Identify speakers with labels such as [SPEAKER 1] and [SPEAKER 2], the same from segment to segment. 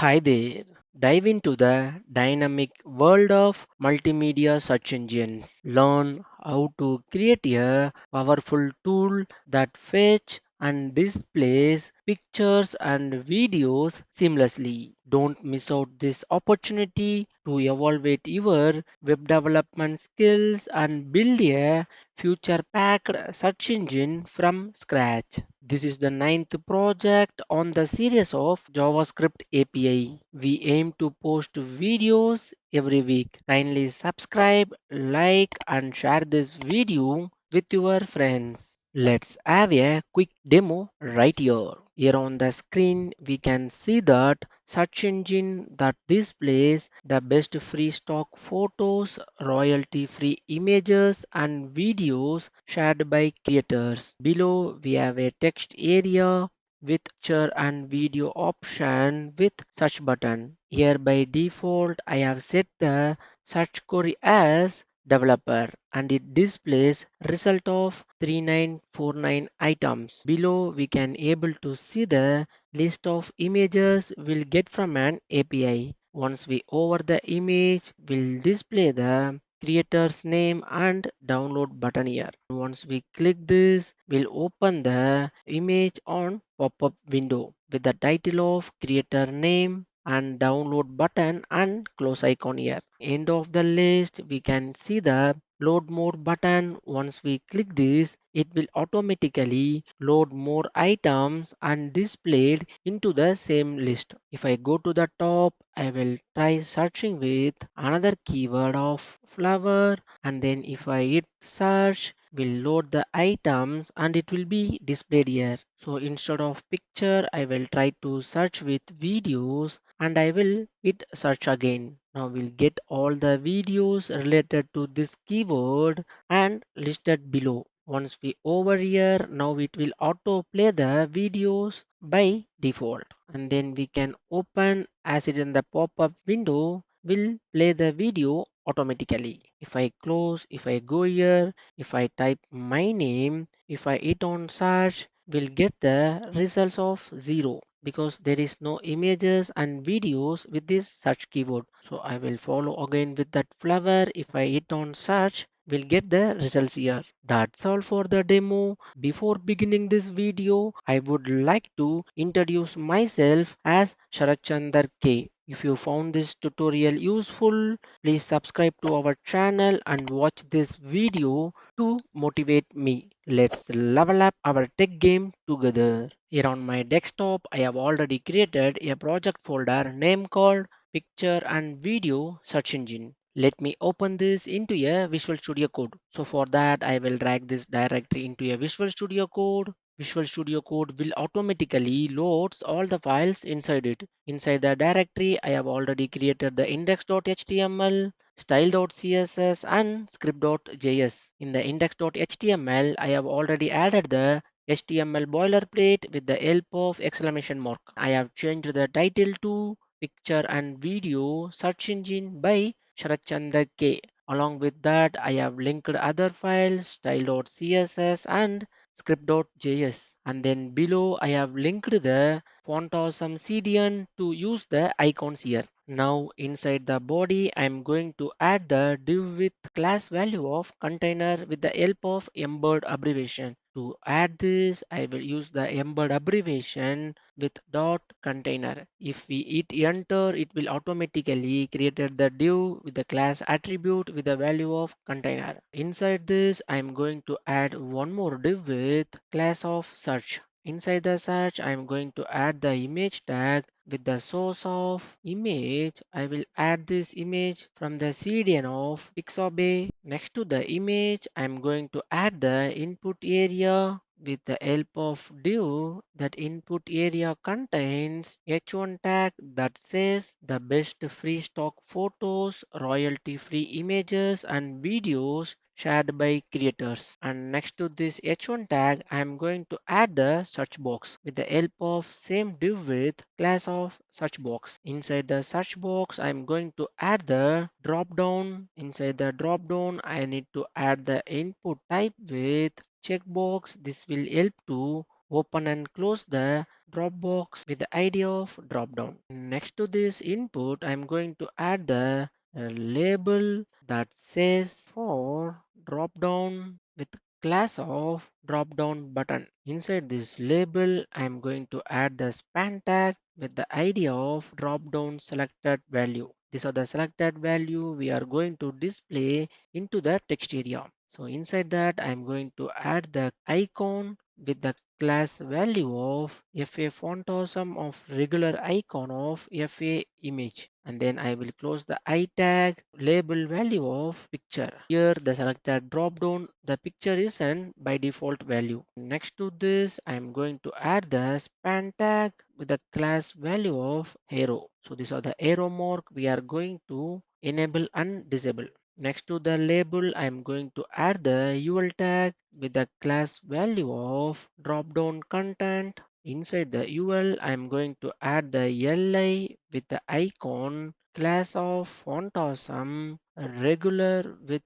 [SPEAKER 1] Hi there. Dive into the dynamic world of multimedia search engines. Learn how to create a powerful tool that fetch and displays pictures and videos seamlessly. Don't miss out this opportunity to evaluate your web development skills and build a future packed search engine from scratch. This is the ninth project on the series of JavaScript API. We aim to post videos every week. Kindly subscribe, like, and share this video with your friends. Let's have a quick demo right here. Here on the screen, we can see that search engine that displays the best free stock photos, royalty free images, and videos shared by creators. Below, we have a text area with picture and video option with search button. Here by default, I have set the search query as developer and it displays result of 3949 items. Below we can able to see the list of images we'll get from an API. Once we over the image, we'll display the creator's name and download button here. Once we click this, we'll open the image on pop-up window with the title of creator name and download button and close icon here. End of the list, we can see the load more button. Once we click this, it will automatically load more items and displayed into the same list. If I go to the top, I will try searching with another keyword of flower, and then if I hit search, will load the items and it will be displayed here. So instead of picture, I will try to search with videos and I will hit search again. Now we'll get all the videos related to this keyword and listed below. Once we over here, now it will auto play the videos by default. And then we can open as it in the pop-up window will play the video automatically. If I close, if I go here, if I type my name, if I hit on search, we'll get the results of 0 because there is no images and videos with this search keyword. So I will follow again with that flower. If I hit on search, we'll get the results here. That's all for the demo. Before beginning this video, I would like to introduce myself as Sharat Chandar K. If you found this tutorial useful, please subscribe to our channel and watch this video to motivate me. Let's level up our tech game together. Here on my desktop, I have already created a project folder name called Picture and Video Search Engine. Let me open this into a Visual Studio Code. So for that, I will drag this directory into a Visual Studio Code. Visual Studio Code will automatically loads all the files inside it. Inside the directory, I have already created the index.html, style.css and script.js. In the index.html, I have already added the HTML boilerplate with the help of exclamation mark. I have changed the title to picture and video search engine by Sharat Chandra K. Along with that, I have linked other files style.css and script.js. And then below, I have linked the font awesome CDN to use the icons here. Now inside the body, I am going to add the div with class value of container with the help of embed abbreviation. To add this, I will use the embed abbreviation with dot container. If we hit enter, it will automatically created the div with the class attribute with the value of container. Inside this, I am going to add one more div with class of search. Inside the search, I am going to add the image tag with the source of image. I will add this image from the CDN of Pixabay. Next to the image, I am going to add the input area with the help of div. That input area contains h1 tag that says the best free stock photos, royalty free images and videos shared by creators. And next to this h1 tag, I am going to add the search box with the help of same div with class of search box. Inside the search box, I am going to add the drop down. Inside the drop down, I need to add the input type with checkbox. This will help to open and close the Dropbox with the idea of dropdown. Next to this input, I'm going to add the label that says for dropdown with class of dropdown button. Inside this label, I'm going to add the span tag with the idea of dropdown selected value. These are the selected value we are going to display into the text area. So inside that, I'm going to add the icon with the class value of fa font awesome of regular icon of fa image, and then I will close the I tag label value of picture. Here the selected drop down, the picture is an by default value. Next to this, I am going to add the span tag with the class value of arrow. So these are the arrow mark we are going to enable and disable. Next to the label, I am going to add the UL tag with the class value of drop down content. Inside the UL, I am going to add the LI with the icon class of font awesome regular with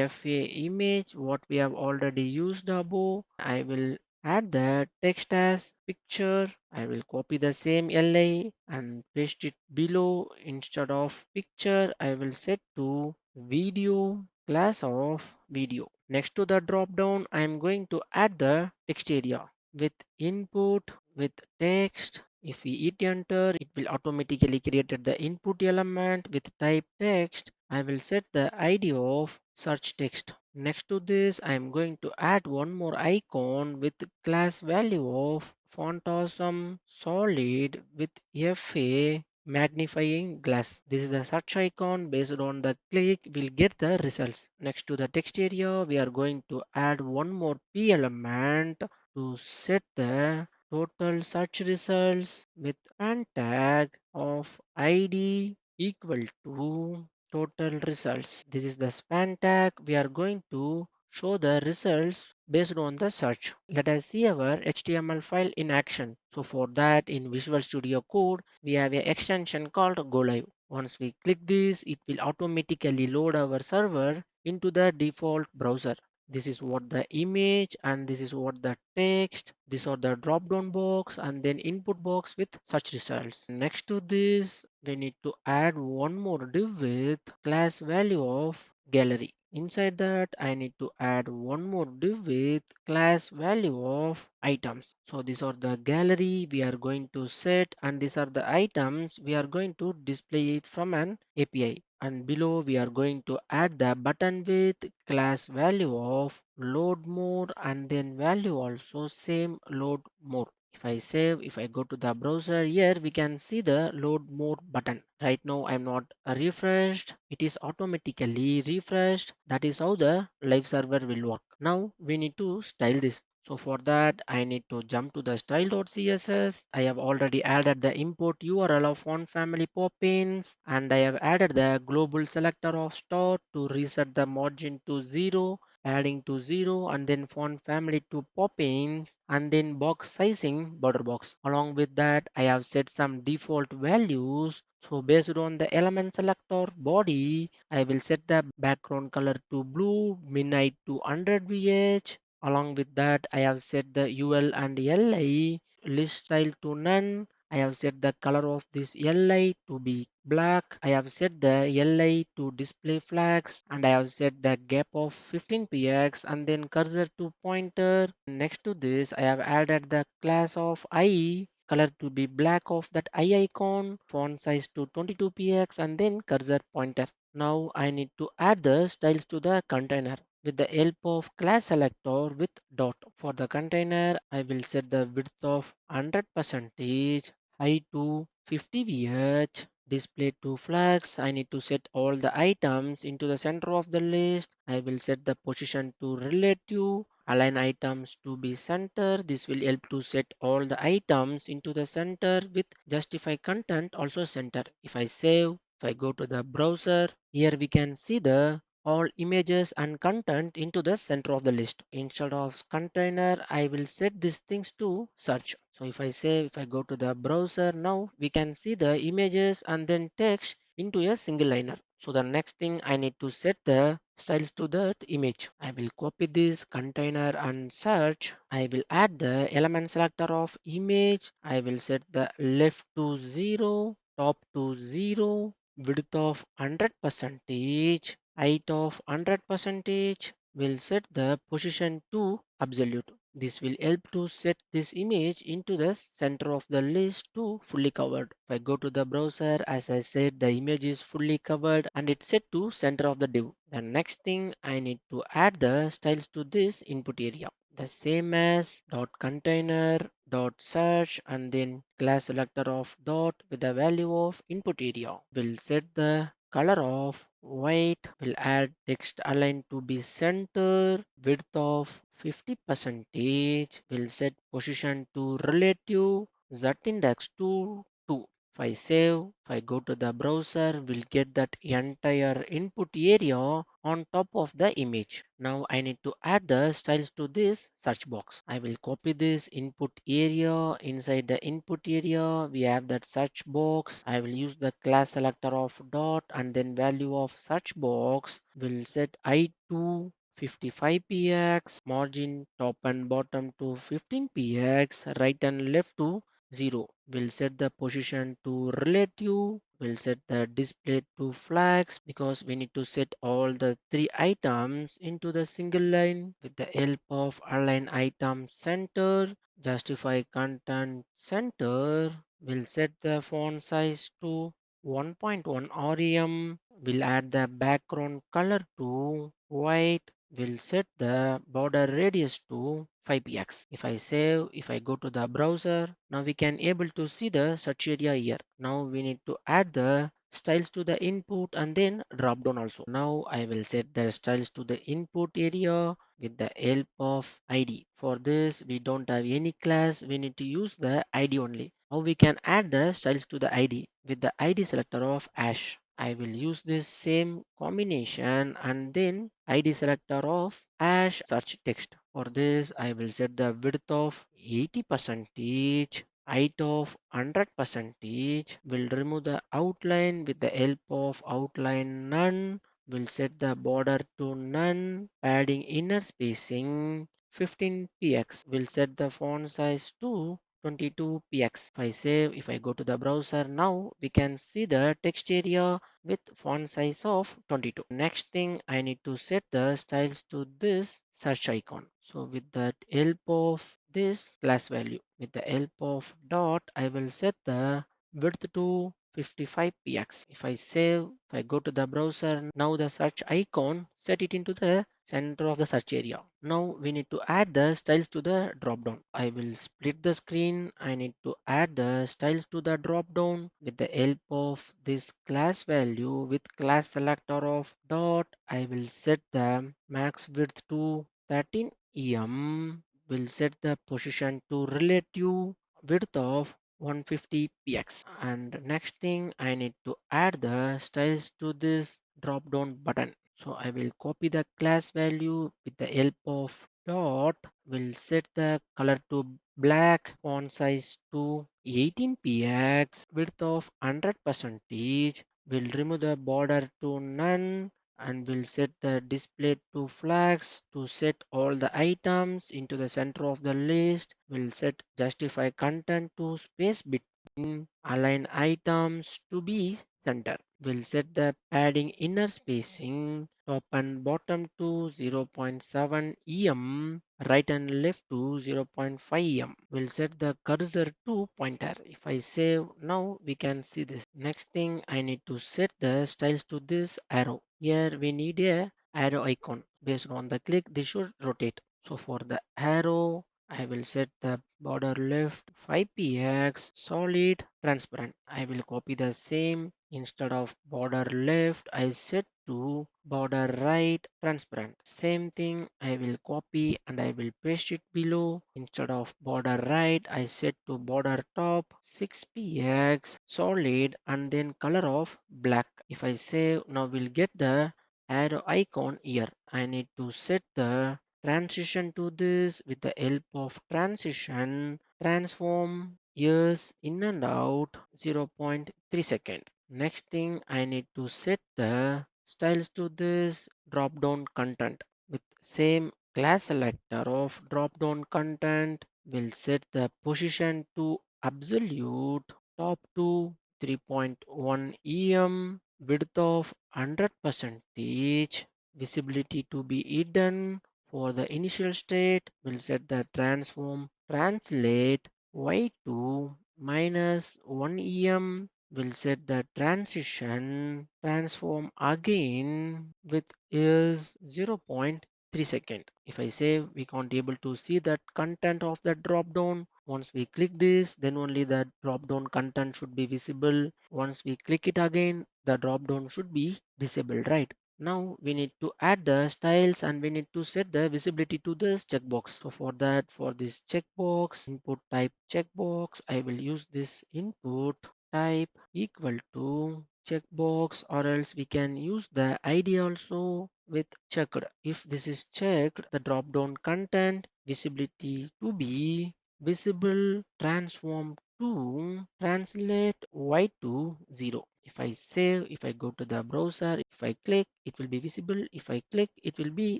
[SPEAKER 1] FA image what we have already used above. I will add the text as picture. I will copy the same LI and paste it below. Instead of picture, I will set to video class of video. Next to the drop down, I am going to add the text area with input with text. If we hit enter, it will automatically create the input element with type text. I will set the ID of search text. Next to this, I am going to add one more icon with class value of font awesome solid with FA magnifying glass. This is the search icon. Based on the click will get the results. Next to the text area, we are going to add one more p element to set the total search results with an tag of id equal to total results. This is the span tag. We are going to show the results based on the search. Let us see our HTML file in action. So for that, in Visual Studio Code, we have an extension called Go Live. Once we click this, it will automatically load our server into the default browser. This is what the image and this is what the text. These are the drop down box and then input box with search results. Next to this, we need to add one more div with class value of gallery. Inside that, I need to add one more div with class value of items. So these are the gallery we are going to set and these are the items we are going to display it from an API. And below we are going to add the button with class value of load more and then value also same load more. If I save, if I go to the browser here, we can see the load more button. Right now I'm not refreshed. It is automatically refreshed. That is how the live server will work. Now we need to style this. So for that, I need to jump to the style.css. I have already added the import URL of font family Poppins and I have added the global selector of star to reset the margin to 0, adding to 0 and then font family to Poppins and then box sizing border box. Along with that, I have set some default values. So based on the element selector body, I will set the background color to blue, midnight to 100 VH. Along with that, I have set the UL and LI list style to none. I have set the color of this LI to be black. I have set the LI to display flags and I have set the gap of 15 px and then cursor to pointer. Next to this, I have added the class of I color to be black of that eye icon, font size to 22 px and then cursor pointer. Now I need to add the styles to the container with the help of class selector with dot. For the container, I will set the width of 100%, height to 50 VH, display to flags. I need to set all the items into the center of the list. I will set the position to relative, align items to be center. This will help to set all the items into the center with justify content also center. If I save, if I go to the browser, here we can see the all images and content into the center of the list. Instead of container, I will set these things to search. So if I say, if I go to the browser now, we can see the images and then text into a single liner. So the next thing I need to set the styles to that image. I will copy this container and search. I will add the element selector of image. I will set the left to 0, top to 0, width of 100 percentage, height of 100 percentage. Will set the position to absolute. This will help to set this image into the center of the list to fully covered. If I go to the browser, as I said, the image is fully covered and it's set to center of the div. The next thing I need to add the styles to this input area. The same as dot container dot search and then class selector of dot with the value of input area. We'll set the color of white. Will add text align to be center, width of 50 percentage. Will set position to relative, z index to 2. If I save, if I go to the browser, we'll get that entire input area on top of the image. Now I need to add the styles to this search box. I will copy this input area. Inside the input area, we have that search box. I will use the class selector of dot and then value of search box. Will set I to 55 px, margin top and bottom to 15 px, right and left to 0. We'll set the position to relative. We'll set the display to flags because we need to set all the three items into the single line with the help of align item center, justify content center. We'll set the font size to 1.1 rem. We'll add the background color to white. We'll set the border radius to 5 px. If I save, if I go to the browser, now we can able to see the search area here. Now we need to add the styles to the input and then drop down also. Now I will set the styles to the input area with the help of id. For this we don't have any class, we need to use the id only. How we can add the styles to the id? With the id selector of hash. I will use this same combination and then id selector of hash search text. For this I will set the width of 80 percentage, height of 100 percentage. Will remove the outline with the help of outline none. Will set the border to none, padding inner spacing 15 px. Will set the font size to 22 px. If I save, if I go to the browser, now we can see the text area with font size of 22. Next thing I need to set the styles to this search icon. So with that help of this class value, with the help of dot, I will set the width to 55 px. If I save, if I go to the browser, now the search icon set it into the center of the search area. Now we need to add the styles to the drop down. I will split the screen. I need to add the styles to the drop down with the help of this class value with class selector of dot. I will set the max width to 13 em. Will set the position to relative width of 150 px. And next thing I need to add the styles to this drop down button. So I will copy the class value with the help of dot. Will set the color to black, font size to 18 px, width of 100 percentage. Will remove the border to none and will set the display to flags to set all the items into the center of the list. Will set justify content to space between align items to be center. Will set the padding inner spacing top and bottom to 0.7 em, right and left to 0.5 em. We'll set the cursor to pointer. If I save, now we can see this. Next thing I need to set the styles to this arrow. Here we need a arrow icon. Based on the click, this should rotate. So for the arrow, I will set the border left 5 px solid transparent. I will copy the same. Instead of border left, I set to border right transparent. Same thing I will copy and I will paste it below. Instead of border right, I set to border top 6 px solid and then color of black. If I save, now we'll get the arrow icon here. I need to set the transition to this with the help of transition transform years in and out 0.3 second. Next thing, I need to set the styles to this drop down content. With same class selector of drop down content, we'll set the position to absolute, top to 3.1 em, width of 100 percentage, visibility to be hidden. For the initial state, we'll set the transform translate y2 minus 1 em. We'll set the transition transform again with is 0.3 second. If I save, we can't able to see that content of the drop down. Once we click this, then only the drop down content should be visible. Once we click it again, the drop down should be disabled, right? Now we need to add the styles and we need to set the visibility to this checkbox. So for that, for this checkbox, input type checkbox, I will use this input type equal to checkbox, or else we can use the ID also with checked. If this is checked, the drop down content visibility to be visible transform to translate y to 0. If I save, if I go to the browser, if I click, it will be visible. If I click, it will be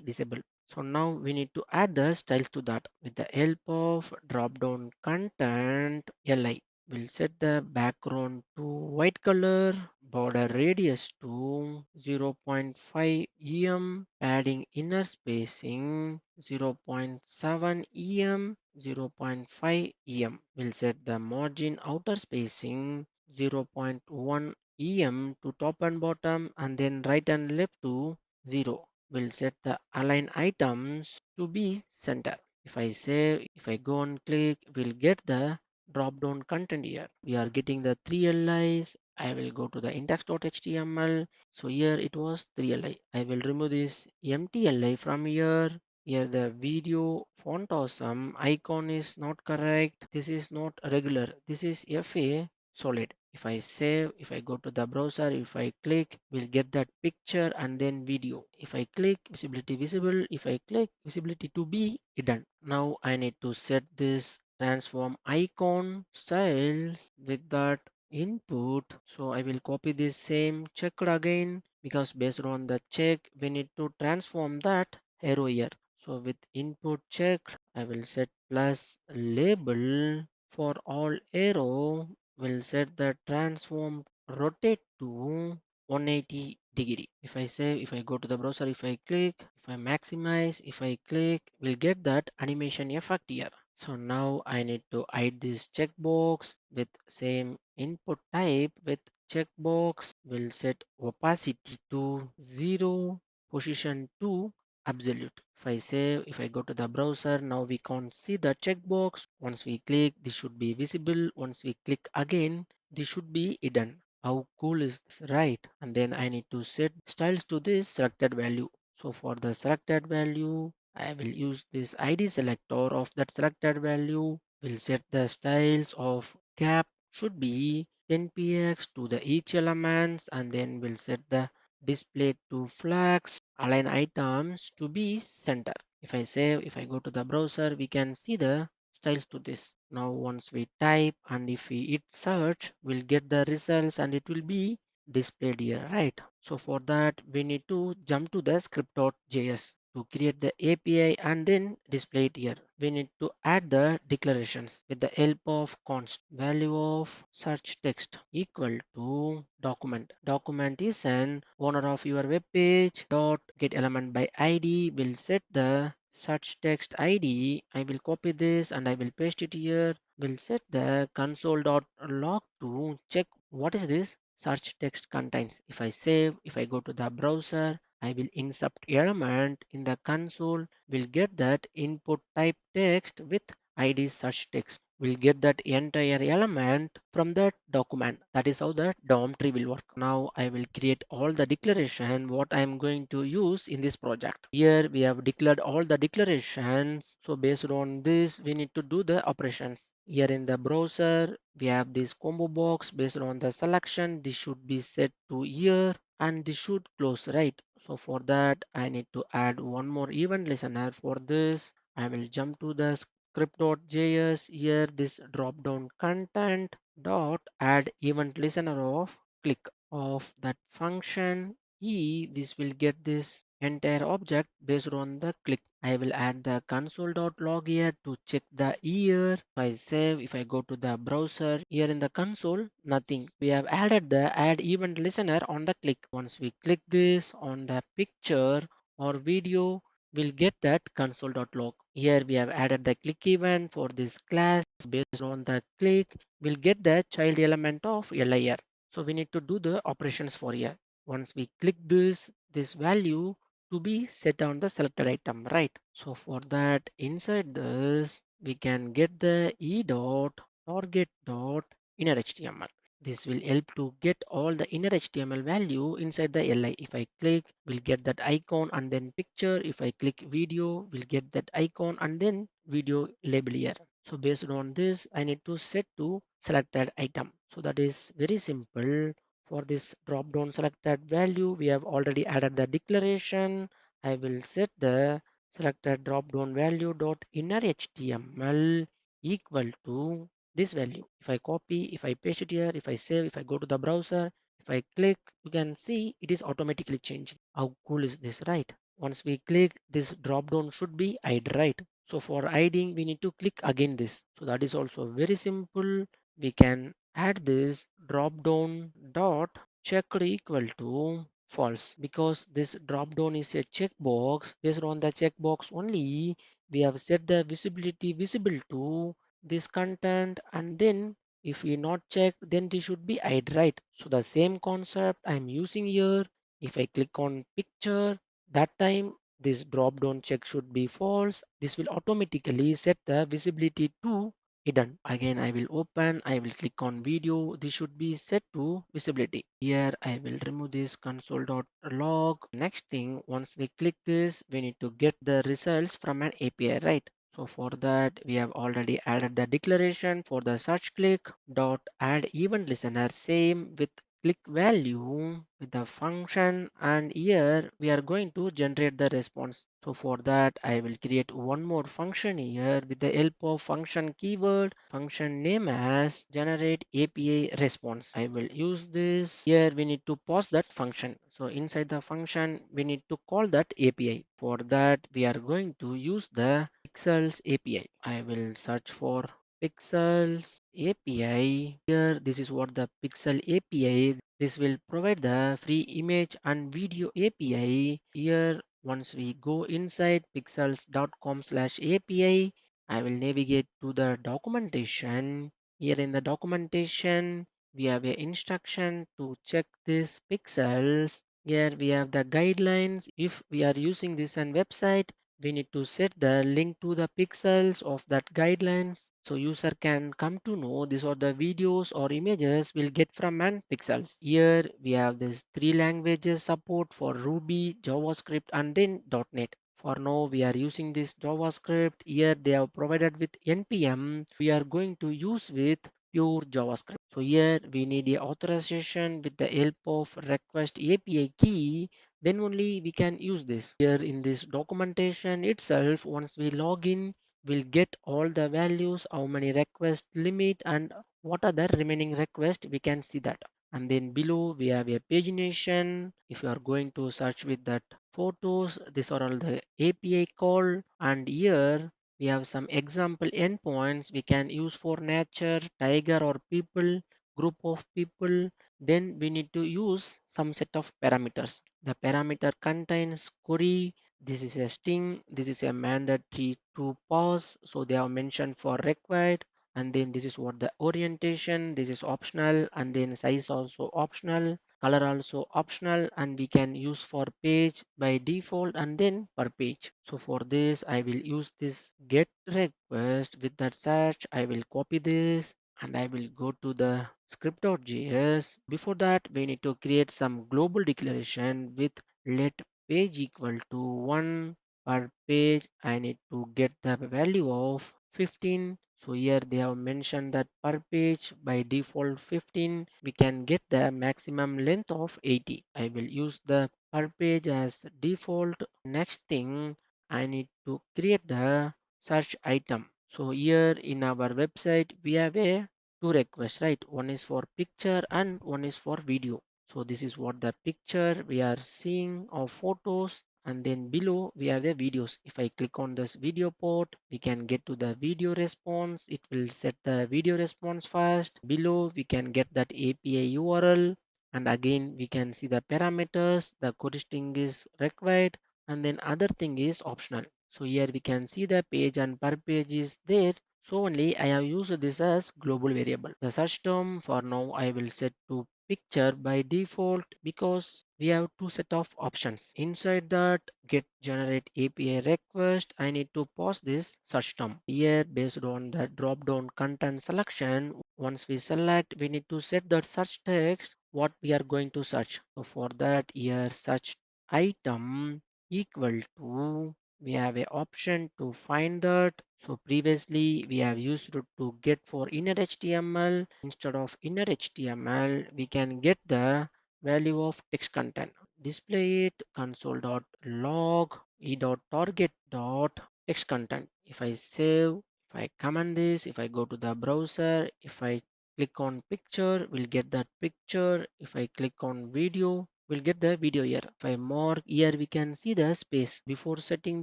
[SPEAKER 1] disabled. So now we need to add the styles to that with the help of drop down content li. We'll set the background to white color, border radius to 0.5 em, padding inner spacing 0.7 em, 0.5 em. We'll set the margin outer spacing 0.1 em to top and bottom, and then right and left to 0. We'll set the align items to be center. If I save, if I go and click, we'll get the drop down content here. We are getting the 3 LIs. I will go to the index.html. So here it was 3 li. I will remove this empty li from here. Here the video font awesome icon is not correct. This is not regular. This is FA solid. If I save, if I go to the browser, if I click, we'll get that picture and then video. If I click, visibility visible. If I click, visibility to be hidden. Now I need to set this transform icon styles with that input. So I will copy this same checked again, because based on the check, we need to transform that arrow here. So with input check, I will set plus label. For all arrow, will set the transform rotate to 180 degree. If I save, if I go to the browser, if I click, if I maximize, if I click, we'll get that animation effect here. So now I need to hide this checkbox with same input type. With checkbox, we'll set opacity to 0, position to absolute. If I save, if I go to the browser, now we can't see the checkbox. Once we click, this should be visible. Once we click again, this should be hidden. How cool is this, right? And then I need to set styles to this selected value. So for the selected value, I will use this ID selector of that selected value. We'll set the styles of gap should be 10 px to the each elements, and then we'll set the display to flags, align items to be center. If I save, if I go to the browser, we can see the styles to this. Now once we type and if we hit search, we'll get the results and it will be displayed here, right? So for that, we need to jump to the script.js to create the API and then display it here. We need to add the declarations with the help of const value of search text equal to document. Document is an owner of your web page dot get element by ID. Will set the search text ID. I will copy this and I will paste it here. Will set the console.log to check what is this search text contains. If I save, if I go to the browser, I will insert element in the console. Will get that input type text with ID search text. We'll get that entire element from that document. That is how the DOM tree will work. Now I will create all the declaration what I am going to use in this project. Here we have declared all the declarations. So based on this, we need to do the operations. Here in the browser, we have this combo box. Based on the selection, this should be set to here and this should close, right? So for that, I need to add one more event listener. For this, I will jump to the script.js. Here this drop down content dot add event listener of click. of that function this will get this entire object based on the click. I will add the console.log here to check the year. If I save, if I go to the browser here in the console, nothing. We have added the add event listener on the click. Once we click this on the picture or video, we'll get that console.log. Here we have added the click event for this class. Based on the click, we'll get the child element of LIR. So we need to do the operations for here. Once we click this value to be set on the selected item, right? So for that, inside this, we can get the e dot target dot inner HTML. This will help to get all the inner HTML value inside the LI. If I click, we'll get that icon and then picture. If I click video, we'll get that icon and then video label here. So based on this, I need to set to selected item. So that is very simple. For this drop down selected value, we have already added the declaration. I will set the selected drop down value dot inner HTML equal to this value. If I copy, if I paste it here, if I save, if I go to the browser, if I click, you can see it is automatically changing. How cool is this, right? Once we click, this drop down should be hide, right? So for hiding, we need to click again this. So that is also very simple. We can add this drop down dot checked equal to false because this drop down is a checkbox. Based on the checkbox only, we have set the visibility visible to this content, and then if we not check, then this should be hide, right? So the same concept I'm using here. If I click on picture, that time this drop down check should be false. This will automatically set the visibility to hidden. Again, I will open, I will click on video. This should be set to visibility. Here I will remove this console.log. Next thing, once we click this, we need to get the results from an API, right? So for that, we have already added the declaration for the search click dot add event listener, same with click value with the function, and here we are going to generate the response. So for that, I will create one more function here with the help of function keyword, function name as generate API response. I will use this. Here we need to pass that function. So inside the function, we need to call that API. For that, we are going to use the Pexels API. I will search for Pexels API. Here, this is what the Pexel API. This will provide the free image and video API. Here, once we go inside pexels.com/API, I will navigate to the documentation. Here in the documentation, we have a instruction to check this pixels. Here we have the guidelines. If we are using this on website, we need to set the link to the pixels of that guidelines so user can come to know these are the videos or images we'll get from an pixels. Here we have this three languages support for Ruby, JavaScript and then .NET. For now we are using this JavaScript. Here they have provided with npm. We are going to use with pure JavaScript. So here we need a authorization with the help of request API key, then only we can use this. Here in this documentation itself, once we log in, we'll get all the values, how many request limit and what are the remaining request, we can see that. And then below we have a pagination. If you are going to search with that photos, these are all the API call, and here we have some example endpoints we can use for nature, tiger or people, group of people. Then we need to use some set of parameters. The parameter contains query. This is a string. This is a mandatory true pause. So they are mentioned for required. And then this is what the orientation. This is optional. And then size also optional. Color also optional. And we can use for page by default and then per page. So for this, I will use this get request with that search. I will copy this and I will go to the script.js. Before that, we need to create some global declaration with let page equal to 1 per page. I need to get the value of 15. So here they have mentioned that per page by default 15. We can get the maximum length of 80. I will use the per page as default. Next thing, I need to create the search item. So here in our website, we have a two requests, right? One is for picture and one is for video. So this is what the picture we are seeing of photos, and then below we have the videos. If I click on this video port, we can get to the video response. It will set the video response first. Below we can get that API URL, and again we can see the parameters. The query string is required, and then other thing is optional. So here we can see the page and per page is there. So only I have used this as global variable. The search term for now I will set to picture by default because we have two set of options. Inside that get generate API request, I need to pause this search term. Here based on the drop down content selection, once we select, we need to set that search text what we are going to search. So for that here search item equal to, we have a option to find that. So previously we have used it to get for inner HTML. Instead of inner HTML, we can get the value of text content. Display it console.log e.target.text content. If I save, if I comment this, if I go to the browser, if I click on picture, we'll get that picture. If I click on video, we'll get the video here. If I mark here, we can see the space. Before setting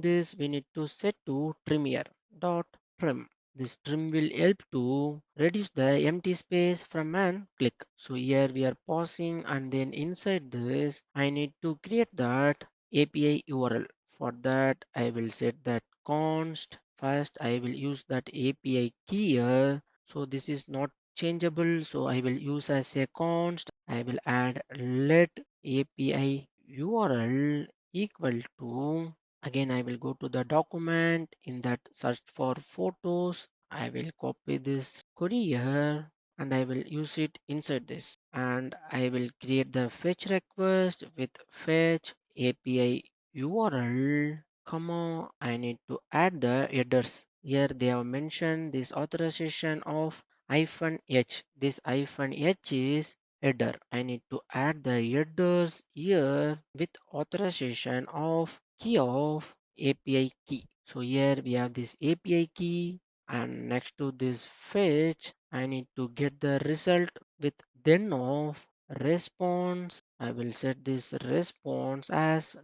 [SPEAKER 1] this, we need to set to trim here. Dot trim. This trim will help to reduce the empty space from an click. So here we are pausing, and then inside this, I need to create that API URL. For that, I will set that const. First, I will use that API key here. So this is not changeable, so I will use as a const. I will add let API URL equal to, again I will go to the document, in that search for photos, I will copy this query here and I will use it inside this, and I will create the fetch request with fetch API URL, comma, I need to add the headers. Here they have mentioned this authorization of -h. This -h is header. I need to add the headers here with authorization of key of API key. So here we have this API key, and next to this fetch, I need to get the result with then of response. I will set this response as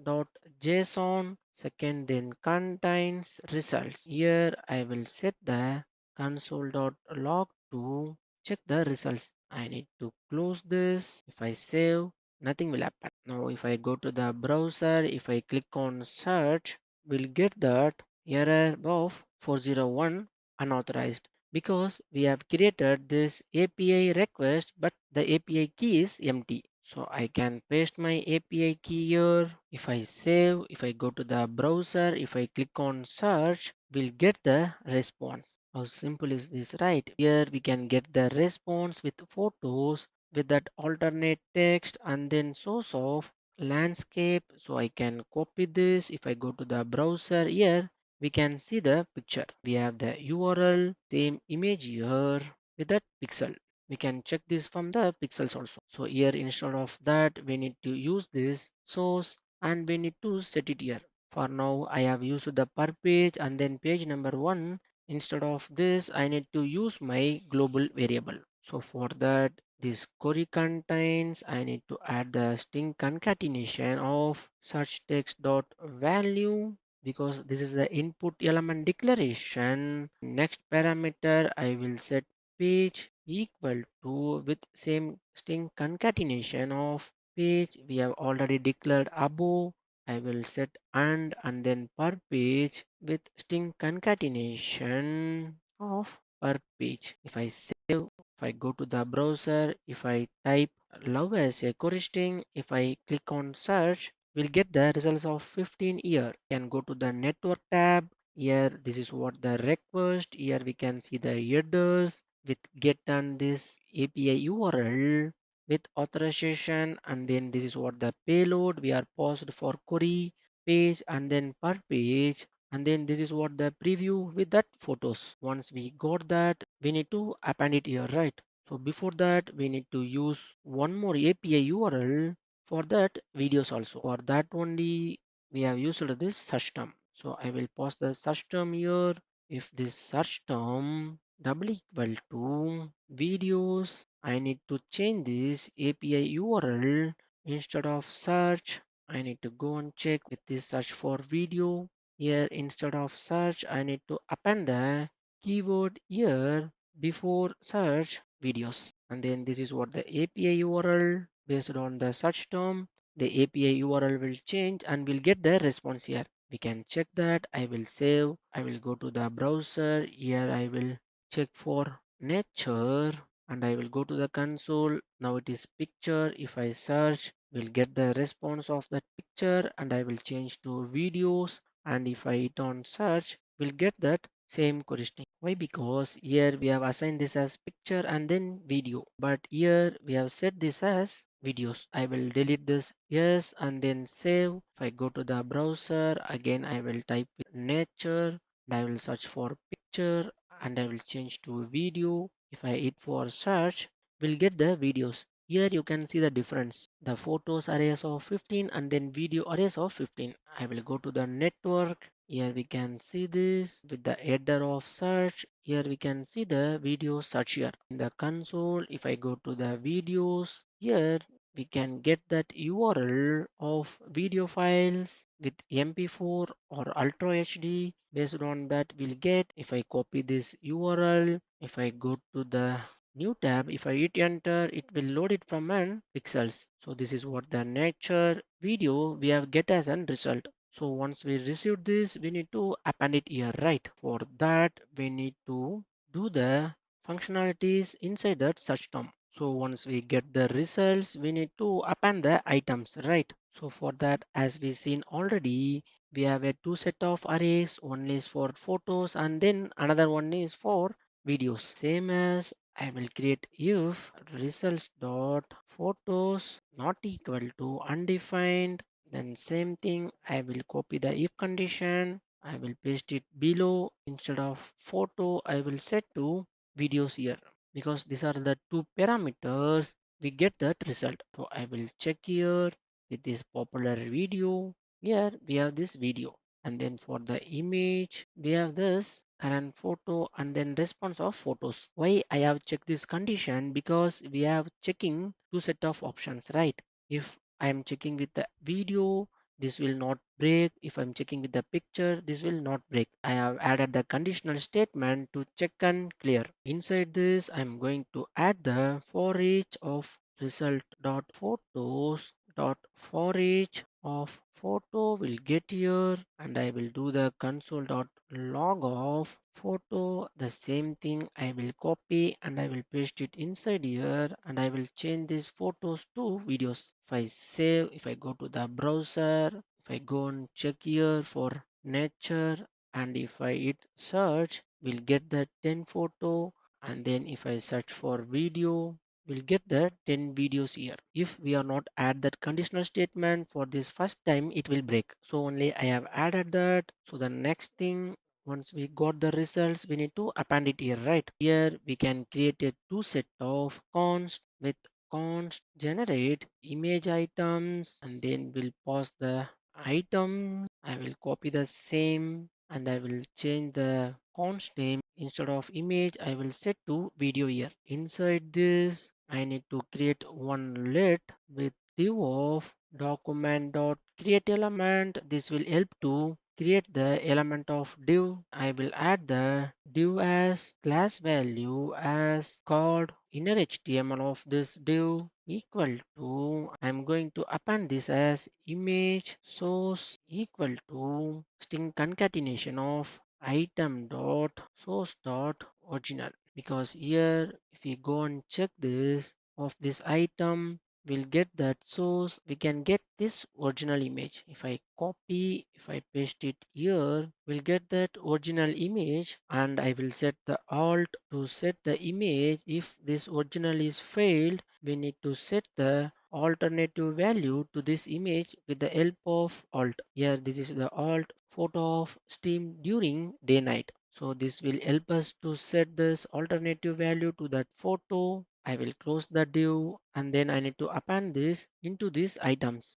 [SPEAKER 1] .json. Second, then contains results. Here I will set the console.log to check the results. I need to close this. If I save, nothing will happen. Now if I go to the browser, if I click on search, we'll get that error of 401 unauthorized, because we have created this API request but the API key is empty. So I can paste my API key here. If I save, if I go to the browser, if I click on search, we'll get the response. How simple is this, right? Here we can get the response with photos with that alternate text and then source of landscape. So I can copy this. If I go to the browser here, we can see the picture. We have the URL, same image here with that pixel. We can check this from the pixels also. So here instead of that, we need to use this source and we need to set it here. For now, I have used the per page and then page number 1. Instead of this, I need to use my global variable. So for that, this query contains, I need to add the string concatenation of search text dot value, because this is the input element declaration. Next parameter, I will set page equal to with same string concatenation of page we have already declared above. I will set and then per page with string concatenation of per page. If I save, if I go to the browser, if I type love as a query string, if I click on search, we'll get the results of 15 here. Can go to the network tab. Here this is what the request. Here we can see the headers with get and this API URL with authorization, and then this is what the payload we are paused for query page and then per page, and then this is what the preview with that photos. Once we got that, we need to append it here, right? So before that, we need to use one more API URL for that videos also. For that only we have used this search term. So I will pause the search term here. If this search term double equal to videos. I need to change this API URL instead of search. I need to go and check with this search for video. Here instead of search, I need to append the keyword here before search videos. And then this is what the API URL based on the search term. The API URL will change and we'll get the response here. We can check that. I will save. I will go to the browser. Here I will check for nature and I will go to the console. Now it is picture. If I search, we'll get the response of that picture and I will change to videos. And if I hit on search, we'll get that same questioning. Why? Because here we have assigned this as picture and then video, but here we have set this as videos. I will delete this yes and then save. If I go to the browser again, I will type nature and I will search for picture and I will change to video. If I hit for search, we'll get the videos. Here you can see the difference. The photos arrays of 15 and then video arrays of 15. I will go to the network. Here we can see this with the header of search. Here we can see the video search here. In the console, if I go to the videos, here we can get that URL of video files with MP4 or Ultra HD. Based on that, we'll get if I copy this URL, if I go to the new tab, if I hit enter, it will load it from an pixels. So this is what the nature video we have get as a result. So once we receive this, we need to append it here, right? For that, we need to do the functionalities inside that search term. So once we get the results, we need to append the items, right? So for that, as we seen already, we have a two set of arrays. One is for photos and then another one is for videos. Same as I will create if results dot photos not equal to undefined. Then same thing, I will copy the if condition. I will paste it below. Instead of photo, I will set to videos here because these are the two parameters we get that result. So I will check here with this popular video. Here we have this video and then for the image we have this current photo and then response of photos. Why I have checked this condition? Because we have checking two set of options, right? If I am checking with the video, this will not break. If I'm checking with the picture, this will not break. I have added the conditional statement to check and clear. Inside this, I'm going to add the for each of result dot photos dot for each of photo will get here and I will do the console dot log of photo. The same thing I will copy and I will paste it inside here and I will change these photos to videos. If I save, if I go to the browser, if I go and check here for nature and if I hit search, we'll get the 10 photo and then if I search for video, we'll get the 10 videos here. If we are not add that conditional statement for this first time, it will break. So only I have added that. So the next thing, once we got the results, we need to append it here, right? Here we can create a two set of const with const generate image items and then we'll pass the items. I will copy the same and I will change the const name. Instead of image, I will set to video here. Inside this, I need to create one let with div of document dot create element. This will help to create the element of div. I will add the div as class value as called inner HTML of this div equal to I'm going to append this as image source equal to string concatenation of item dot source dot original because here if we go and check this of this item we'll get that source we can get this original image. If I copy, if I paste it here, we'll get that original image and I will set the alt to set the image. If this original is failed, we need to set the alternative value to this image with the help of alt. Here this is the alt photo of stream during day night. So this will help us to set this alternative value to that photo. I will close the div and then I need to append this into these items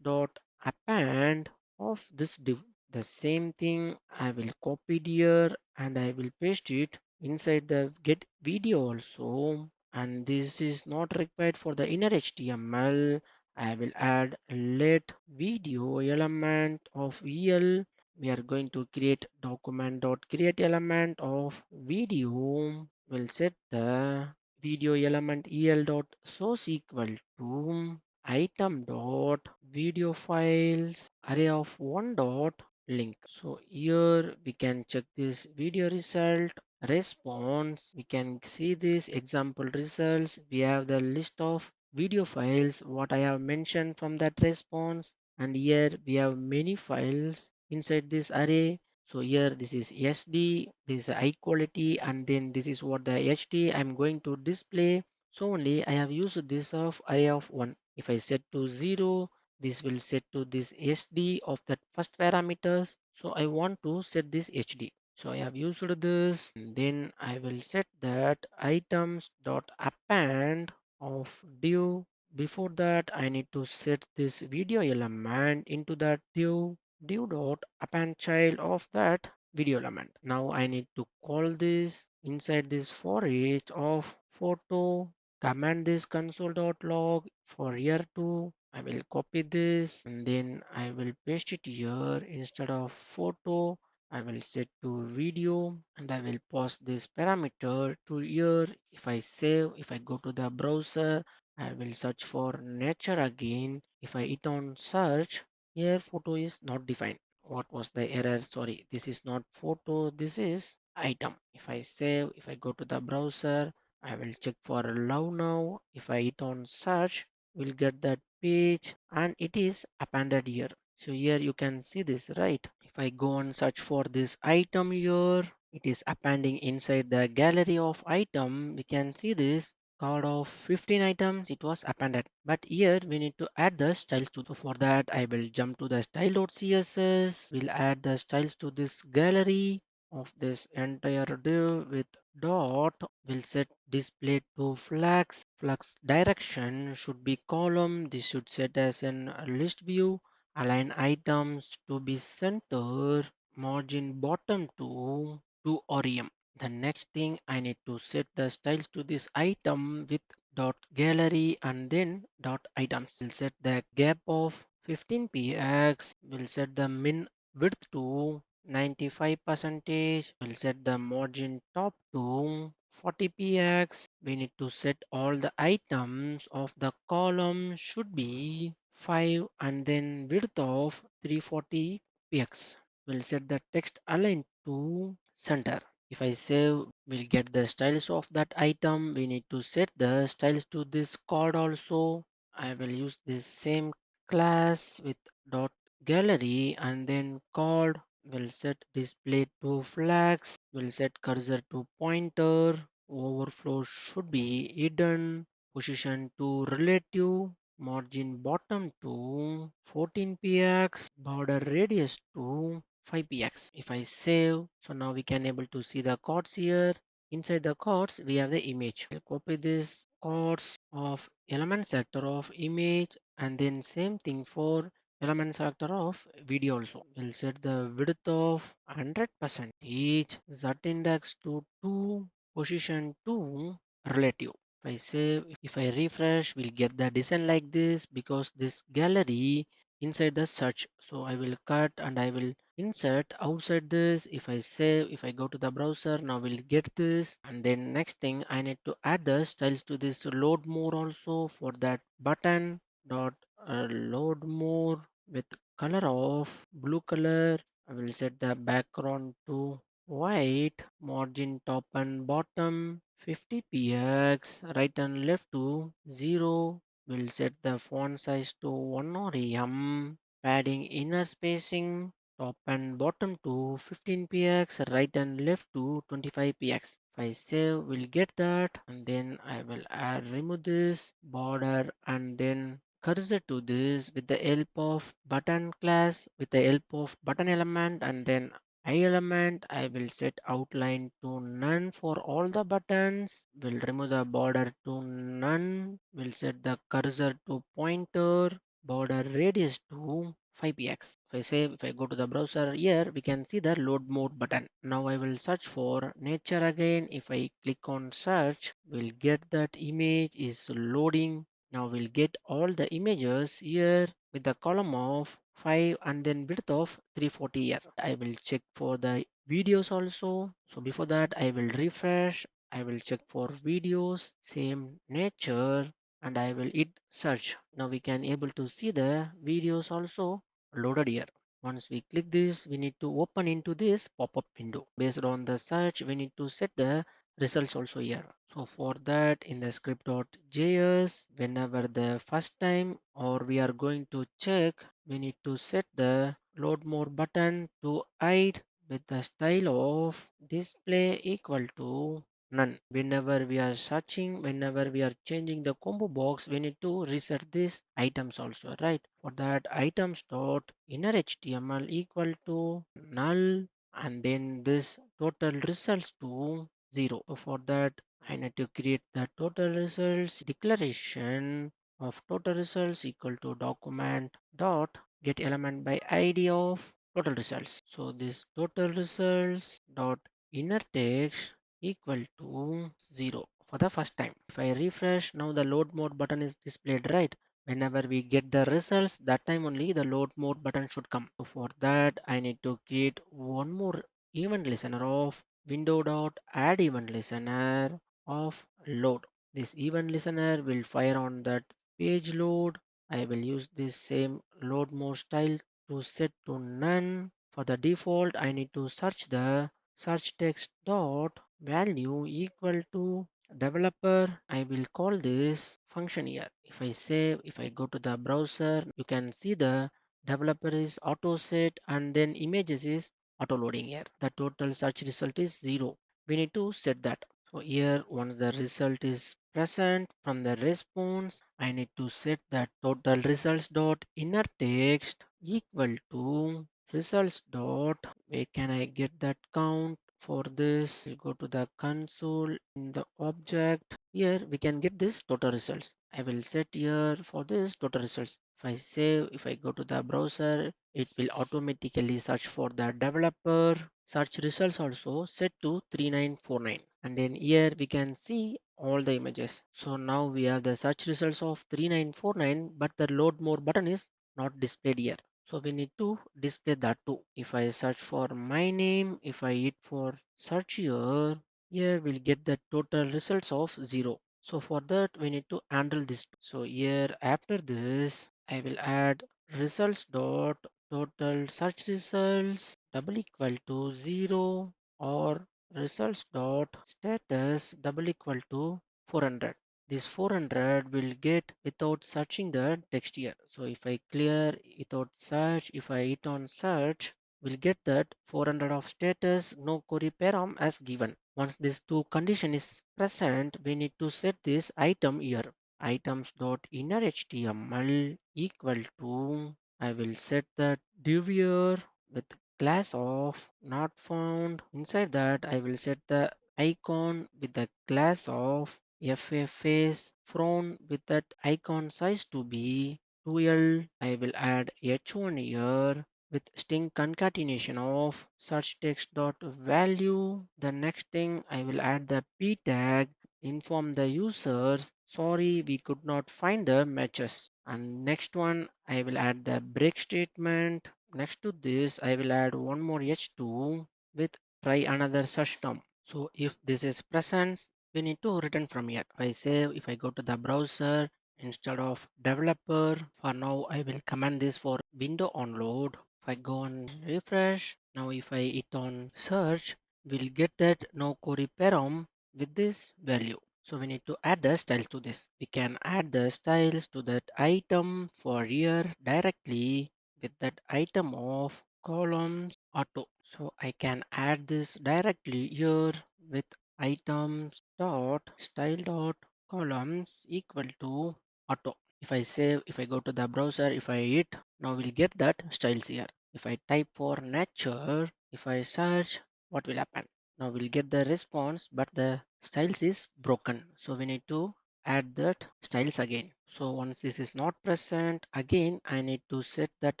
[SPEAKER 1] dot append of this div. The same thing I will copy it here and I will paste it inside the get video also, and this is not required for the inner HTML. I will add let video element of EL. We are going to create document.create element of video. We'll set the video element EL dot source equal to item dot video files array of one dot link. So here we can check this video result response. We can see this example results. We have the list of video files what I have mentioned from that response, and here we have many files inside this array. So here this is SD, this is high quality, and then this is what the HD I'm going to display. So only I have used this of array of 1. If I set to 0, this will set to this SD of that first parameters. So I want to set this HD. So I have used this, and then I will set that items dot append of div. Before that I need to set this video element into that div dot append child of that video element. Now I need to call this inside this for each of photo, command this console.log for here too. I will copy this and then I will paste it here. Instead of photo, I will set to video and I will pass this parameter to here. If I save, if I go to the browser, I will search for nature again. If I hit on search, here photo is not defined. What was the error? Sorry, this is not photo, this is item. If I save, if I go to the browser, I will check for love now. If I hit on search, we'll get that page and it is appended here. So here you can see this, right? If I go and search for this item here, it is appending inside the gallery of item. We can see this card of 15 items. It was appended. But here we need to add the styles to the. For that, I will jump to the style.css. We'll add the styles to this gallery of this entire div with dot. We'll set display to flags. Flags direction should be column. This should set as an list view. Align items to be center. Margin bottom to orem. The next thing I need to set the styles to this item with dot gallery and then dot items. We'll set the gap of 15 px. We'll set the min width to 95 percentage. We'll set the margin top to 40 px. We need to set all the items of the column should be 5 and then width of 340 px. We'll set the text align to center. If I save, we'll get the styles of that item. We need to set the styles to this card also. I will use this same class with dot gallery and then card. We'll set display to flags. We'll set cursor to pointer. Overflow should be hidden. Position to relative. Margin bottom to 14 px. Border radius to 5 px. If I save, so now we can able to see the chords here. Inside the chords we have the image. I'll copy this chords of element sector of image and then same thing for element selector of video also. We'll set the width of 100 percentage, z index to 2, position to relative. If I save, if I refresh, we'll get the design like this because this gallery inside the search. So I will cut and I will insert outside this. If I save, if I go to the browser, now we'll get this. And then next thing I need to add the styles to this load more also. For that button dot load more with color of blue color. I will set the background to white, margin top and bottom 50 px, right and left to 0. We'll set the font size to 1 rem, padding inner spacing top and bottom to 15 px, right and left to 25 px. If I save, we'll get that, and then I will add remove this border and then cursor to this with the help of button class, with the help of button element, and then I element. I will set outline to none for all the buttons. We'll remove the border to none. We'll set the cursor to pointer, border radius to 5px. If I go to the browser here, we can see the load more button. Now I will search for nature again. If I click on search, we'll get that image is loading. Now we'll get all the images here with the column of 5 and then width of 340 here. I will check for the videos also. So before that, I will refresh. I will check for videos, same nature, and I will hit search. Now we can able to see the videos also loaded here. Once we click this, we need to open into this pop-up window. Based on the search, we need to set the results also here. So for that, in the script.js, whenever the first time or we are going to check, we need to set the load more button to hide with the style of display equal to none. Whenever we are searching, whenever we are changing the combo box, we need to reset these items also, right? For that, items dot inner HTML equal to null, and then this total results to 0. So for that, I need to create the total results declaration of total results equal to document dot get element by id of total results. So this total results dot inner text equal to 0 for the first time. If I refresh, now the load mode button is displayed, right? Whenever we get the results, that time only the load mode button should come. So for that, I need to create one more event listener of window dot add event listener of load. This event listener will fire on that page load. I will use this same load mode style to set to none. For the default, I need to search the search text dot value equal to developer. I will call this function here. If I save, if I go to the browser, you can see the developer is auto set and then images is auto loading here. The total search result is 0. We need to set that. So here, once the result is present from the response, I need to set that total results dot inner text equal to results dot where can I get that count. For this, we'll go to the console in the object. Here we can get this total results. I will set here for this total results. If I save, if I go to the browser, it will automatically search for the developer. Search results also set to 3949. And then here we can see all the images. So now we have the search results of 3949, but the load more button is not displayed here. So we need to display that too. If I search for my name, if I hit for search here, here we'll get the total results of 0. So for that we need to handle this. So here after this I will add results dot total search results double equal to 0 or results dot status double equal to 400. This 400 will get without searching the text here. So if I clear without search, if I hit on search, we'll get that 400 of status no query param as given. Once this two condition is present, we need to set this item here. Items dot inner HTML equal to I will set that div here with class of not found. Inside that I will set the icon with the class of FA face front with that icon size to be 2L. I will add H1 here with string concatenation of search text dot value. The next thing I will add the p tag, inform the users sorry we could not find the matches. And next one I will add the break statement. Next to this I will add one more h2 with try another search term. So if this is present, we need to return from here. If I save, if I go to the browser instead of developer, for now I will command this for window on load. If I go on refresh, now if I hit on search, we'll get that no query param with this value. So we need to add the styles to this. We can add the styles to that item for here directly with that item of columns auto. So I can add this directly here with items dot style dot columns equal to auto. If I save, if I go to the browser, if I hit, now we'll get that styles here. If I type for nature, if I search, what will happen? Now we'll get the response, but the styles is broken. So we need to add that styles again. So once this is not present, again I need to set that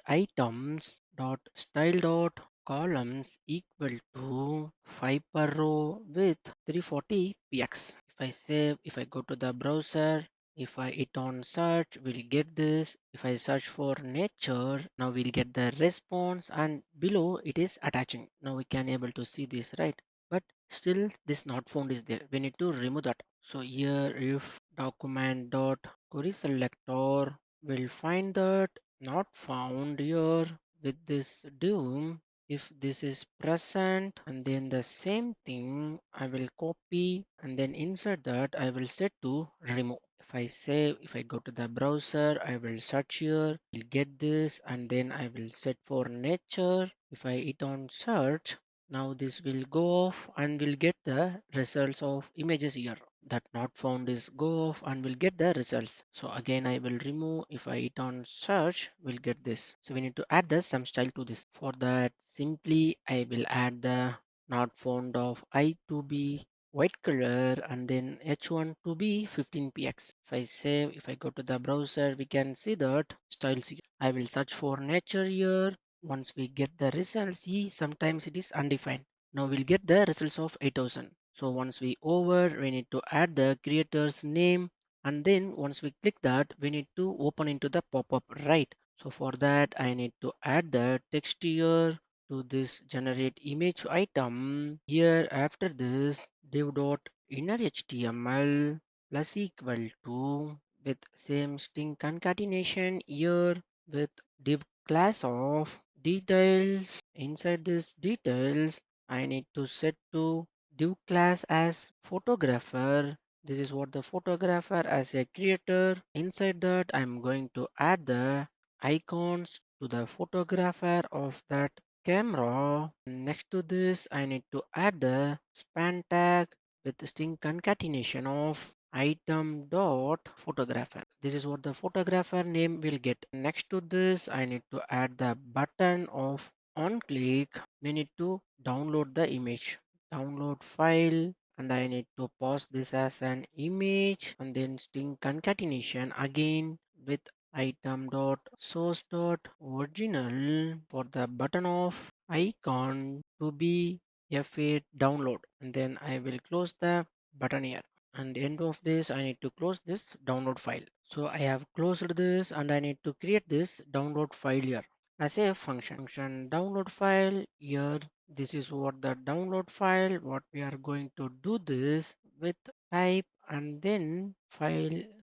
[SPEAKER 1] items dot style dot columns equal to 5 per row with 340 px. If I save, if I go to the browser, if I hit on search, we'll get this. If I search for nature, now we'll get the response, and below it is attaching. Now we can able to see this, right? But still this not found is there. We need to remove that. So here if document dot query selector will find that not found here with this div. If this is present, and then the same thing I will copy and then insert that I will set to remove. If I save, if I go to the browser, I will search here, will get this, and then I will set for nature. If I hit on search, now this will go off and will get the results of images here. That not found is go off and will get the results. So again I will remove. If I hit on search, we'll get this. So we need to add the some style to this. For that, simply I will add the not found of I to be white color and then H1 to be 15px. If I save, if I go to the browser, we can see that styles here. I will search for nature here. Once we get the results, see sometimes it is undefined. Now we'll get the results of 8000. So once we over, we need to add the creator's name, and then once we click that, we need to open into the pop-up, right? So for that, I need to add the text here to this generate image item. Here after this div dot inner HTML plus equal to with same string concatenation here with div class of details. Inside this details, I need to set to div class as photographer. This is what the photographer as a creator. Inside that, I'm going to add the icons to the photographer of that camera. Next to this, I need to add the span tag with the string concatenation of item dot photographer. This is what the photographer name will get. Next to this, I need to add the button of on click. We need to download the image, download file, and I need to pass this as an image and then string concatenation again with item dot source dot original for the button of icon to be f8 download, and then I will close the button here. And end of this, I need to close this download file. So I have closed this and I need to create this download file here as a function download file here. This is what the download file. What we are going to do this with type and then file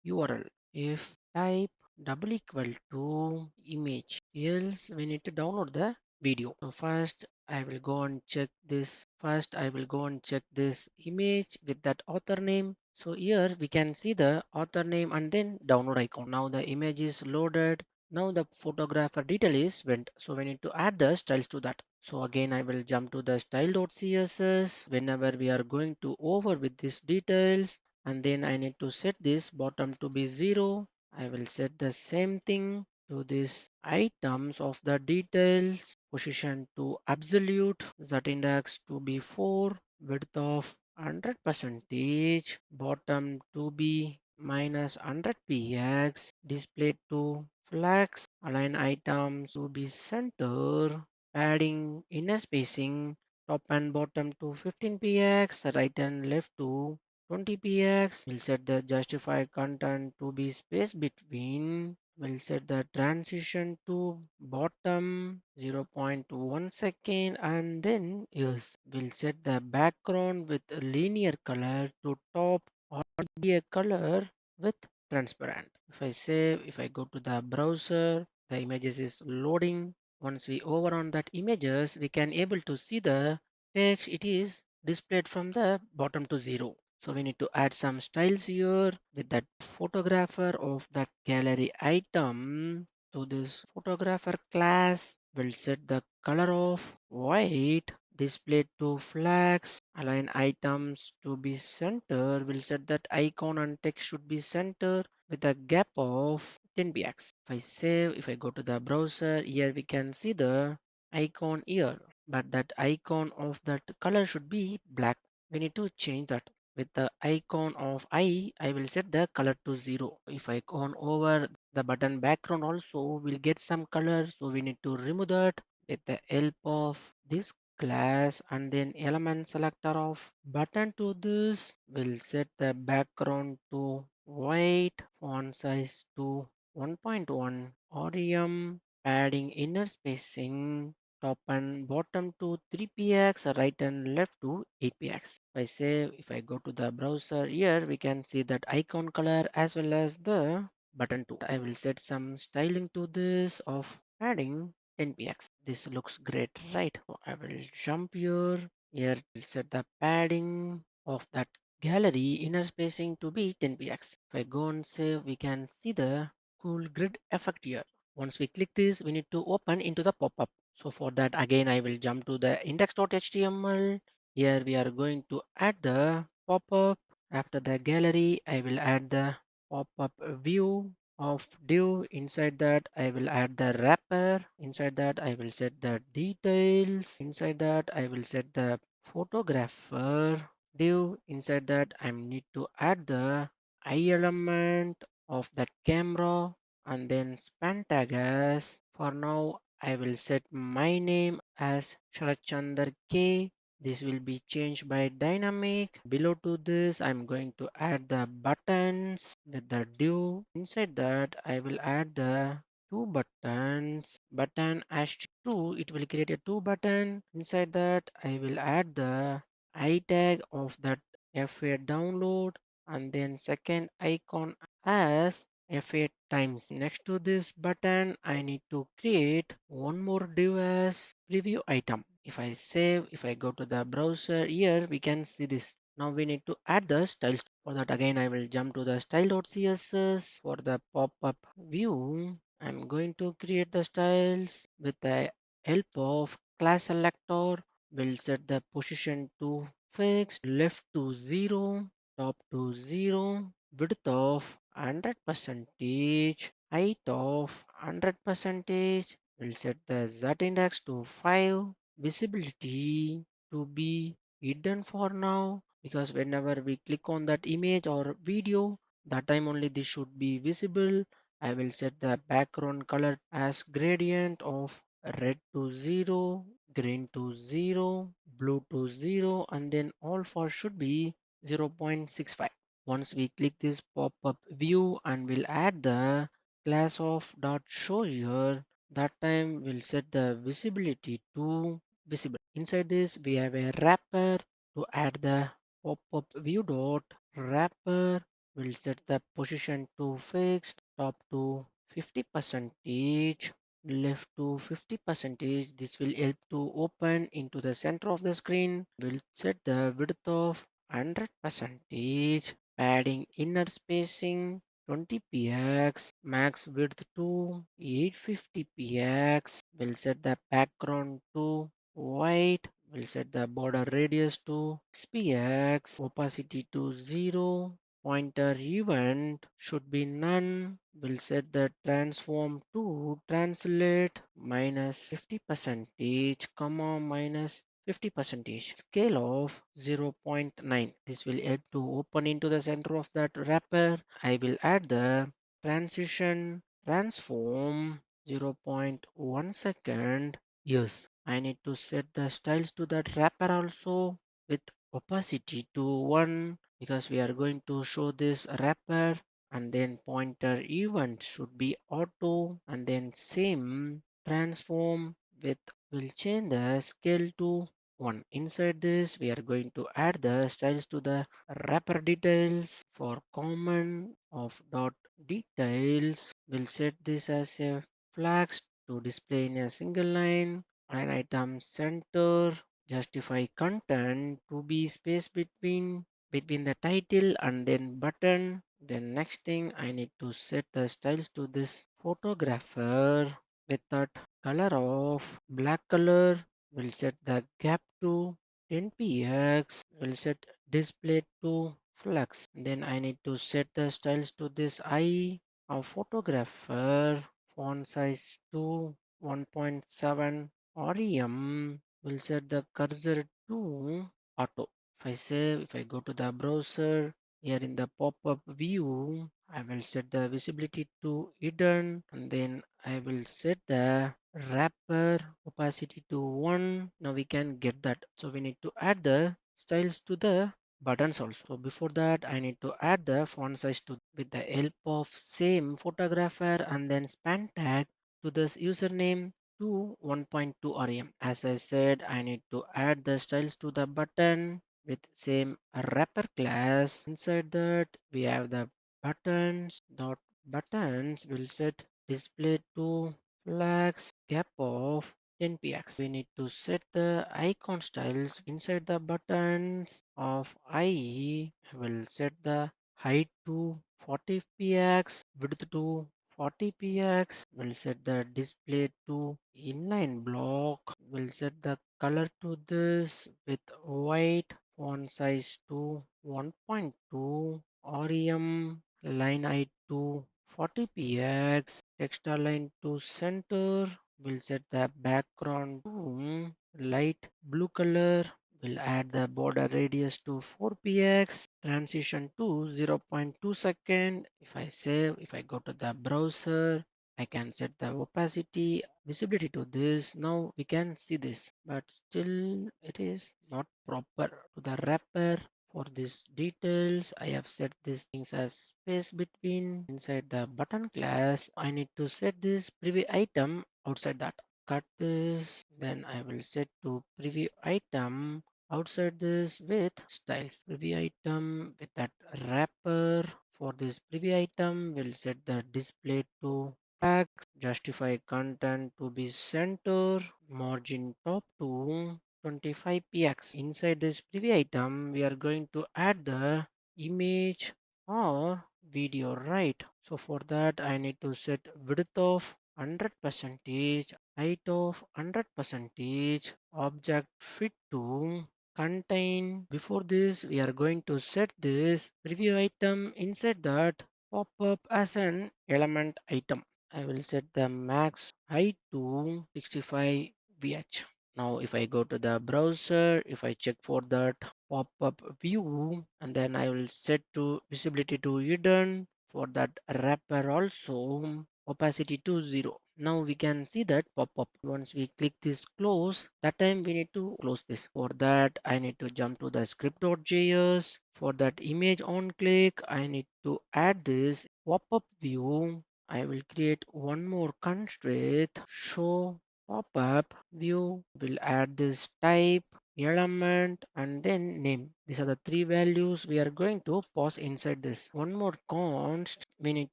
[SPEAKER 1] URL. If type double equal to image, else we need to download the video. So first I will go and check this. First I will go and check this image with that author name. So here we can see the author name and then download icon. Now the image is loaded. Now the photographer detail is went. So we need to add the styles to that. So again I will jump to the style.css whenever we are going to over with these details, and then I need to set this bottom to be 0. I will set the same thing to this items of the details, position to absolute, z index to be 4, width of 100 percentage, bottom to be minus 100 px, display to flex, align items to be center, padding inner spacing, top and bottom to 15px, right and left to 20px. We'll set the justify content to be space between. We'll set the transition to bottom 0.1 second, and then yes, we'll set the background with a linear color to top or be a color with transparent. If I save, if I go to the browser, the images is loading. Once we over on that images, we can able to see the text. It is displayed from the bottom to 0. So we need to add some styles here with that photographer of that gallery item. To this photographer class, we'll set the color of white, display to flags, align items to be center. We'll set that icon and text should be center with a gap of 10px. If I save, if I go to the browser, here we can see the icon here, but that icon of that color should be black. We need to change that. with the icon of I will set the color to 0. If I go on over the button background also will get some color, so we need to remove that with the help of this class, and then element selector of button to this will set the background to white, font size to 1.1, rem, padding inner spacing top and bottom to 3px, right and left to 8px. If I save, if I go to the browser here, we can see that icon color as well as the button too. I will set some styling to this of padding 10px. This looks great, right? So I will jump here. Here we'll set the padding of that gallery inner spacing to be 10px. If I go and save, we can see the cool grid effect here. Once we click this, we need to open into the pop-up. So for that, again, I will jump to the index.html. Here we are going to add the pop-up. After the gallery, I will add the pop-up view of div. Inside that, I will add the wrapper. Inside that, I will set the details. Inside that, I will set the photographer div. Inside that, I need to add the eye element of that camera, and then span tag as for now I will set my name as Sharachandar K. This will be changed by dynamic. Below to this I'm going to add the buttons with the div. Inside that I will add the two buttons. Button as two, it will create a two button. Inside that I will add the I tag of that FA download, and then second icon as F8 times. Next to this button, I need to create one more div as preview item. If I save, if I go to the browser here, we can see this. Now we need to add the styles. For that again, I will jump to the style.css. For the pop-up view, I'm going to create the styles with the help of class selector. We'll set the position to fixed, left to 0, top to 0, width of 100 percentage, height of 100 percentage. We'll set the z index to 5, visibility to be hidden for now, because whenever we click on that image or video, that time only this should be visible. I will set the background color as gradient of red to 0, green to 0, blue to 0, and then all for should be 0.65. Once we click this pop-up view and we'll add the class of dot show here, that time we'll set the visibility to visible. Inside this we have a wrapper to add the pop-up view dot wrapper. We'll set the position to fixed, top to 50 percentage, left to 50 percentage. This will help to open into the center of the screen. We'll set the width of 100 percentage, padding inner spacing 20px, max width to 850px. We'll set the background to white. We'll set the border radius to 6px, opacity to 0, pointer event should be none. We'll set the transform to translate minus 50 percentage, comma minus 50 percentage, scale of 0.9. This will help to open into the center of that wrapper. I will add the transition transform 0.1 second. Yes, I need to set the styles to that wrapper also with opacity to 1, because we are going to show this wrapper, and then pointer event should be auto, and then same transform with will change the scale to 1. Inside this we are going to add the styles to the wrapper details. For common of dot details, we'll set this as a flags to display in a single line. Line item center, justify content to be space between the title and then button. Then next thing I need to set the styles to this photographer with that color of black color. We'll set the gap to 10px. We'll set display to flex. Then I need to set the styles to this eye of photographer, font size to 1.7, rem. We'll set the cursor to auto. If I save, if I go to the browser, here in the pop-up view, I will set the visibility to hidden, and then I will set the wrapper opacity to 1. Now we can get that. So we need to add the styles to the buttons also. So before that, I need to add the font size to with the help of same photographer and then span tag to this username to 1.2 rem. As I said, I need to add the styles to the button with same wrapper class. Inside that, we have the buttons dot buttons will set display to flags gap of 10 px. We need to set the icon styles inside the buttons of IE. Will set the height to 40 px, width to 40 px. Will set the display to inline block. Will set the color to this with white, font size to 1.2, rem, line height to 40 px, text align to center. We'll set the background to light blue color. We'll add the border radius to 4 px, transition to 0.2 second. If I save, if I go to the browser, I can set the opacity, visibility to this. Now we can see this, but still it is not proper to the wrapper. For these details, I have set these things as space between inside the button class. I need to set this preview item outside that. Cut this, then I will set to preview item outside this with styles. Preview item with that wrapper. For this preview item, we'll set the display to black, justify content to be center, margin top to 25 px. Inside this preview item, we are going to add the image or video, right? So for that, I need to set width of 100%, height of 100%, object fit to contain. Before this, we are going to set this preview item inside that pop up as an element item. I will set the max height to 65 vh. Now if I go to the browser, if I check for that pop-up view, and then I will set to visibility to hidden, for that wrapper also opacity to 0. Now we can see that pop-up. Once we click this close, that time we need to close this. For that I need to jump to the script.js. For that image on click, I need to add this pop-up view. I will create one more constraint, show pop-up view. Will add this type, element, and then name. These are the three values we are going to pass inside this. One more const we need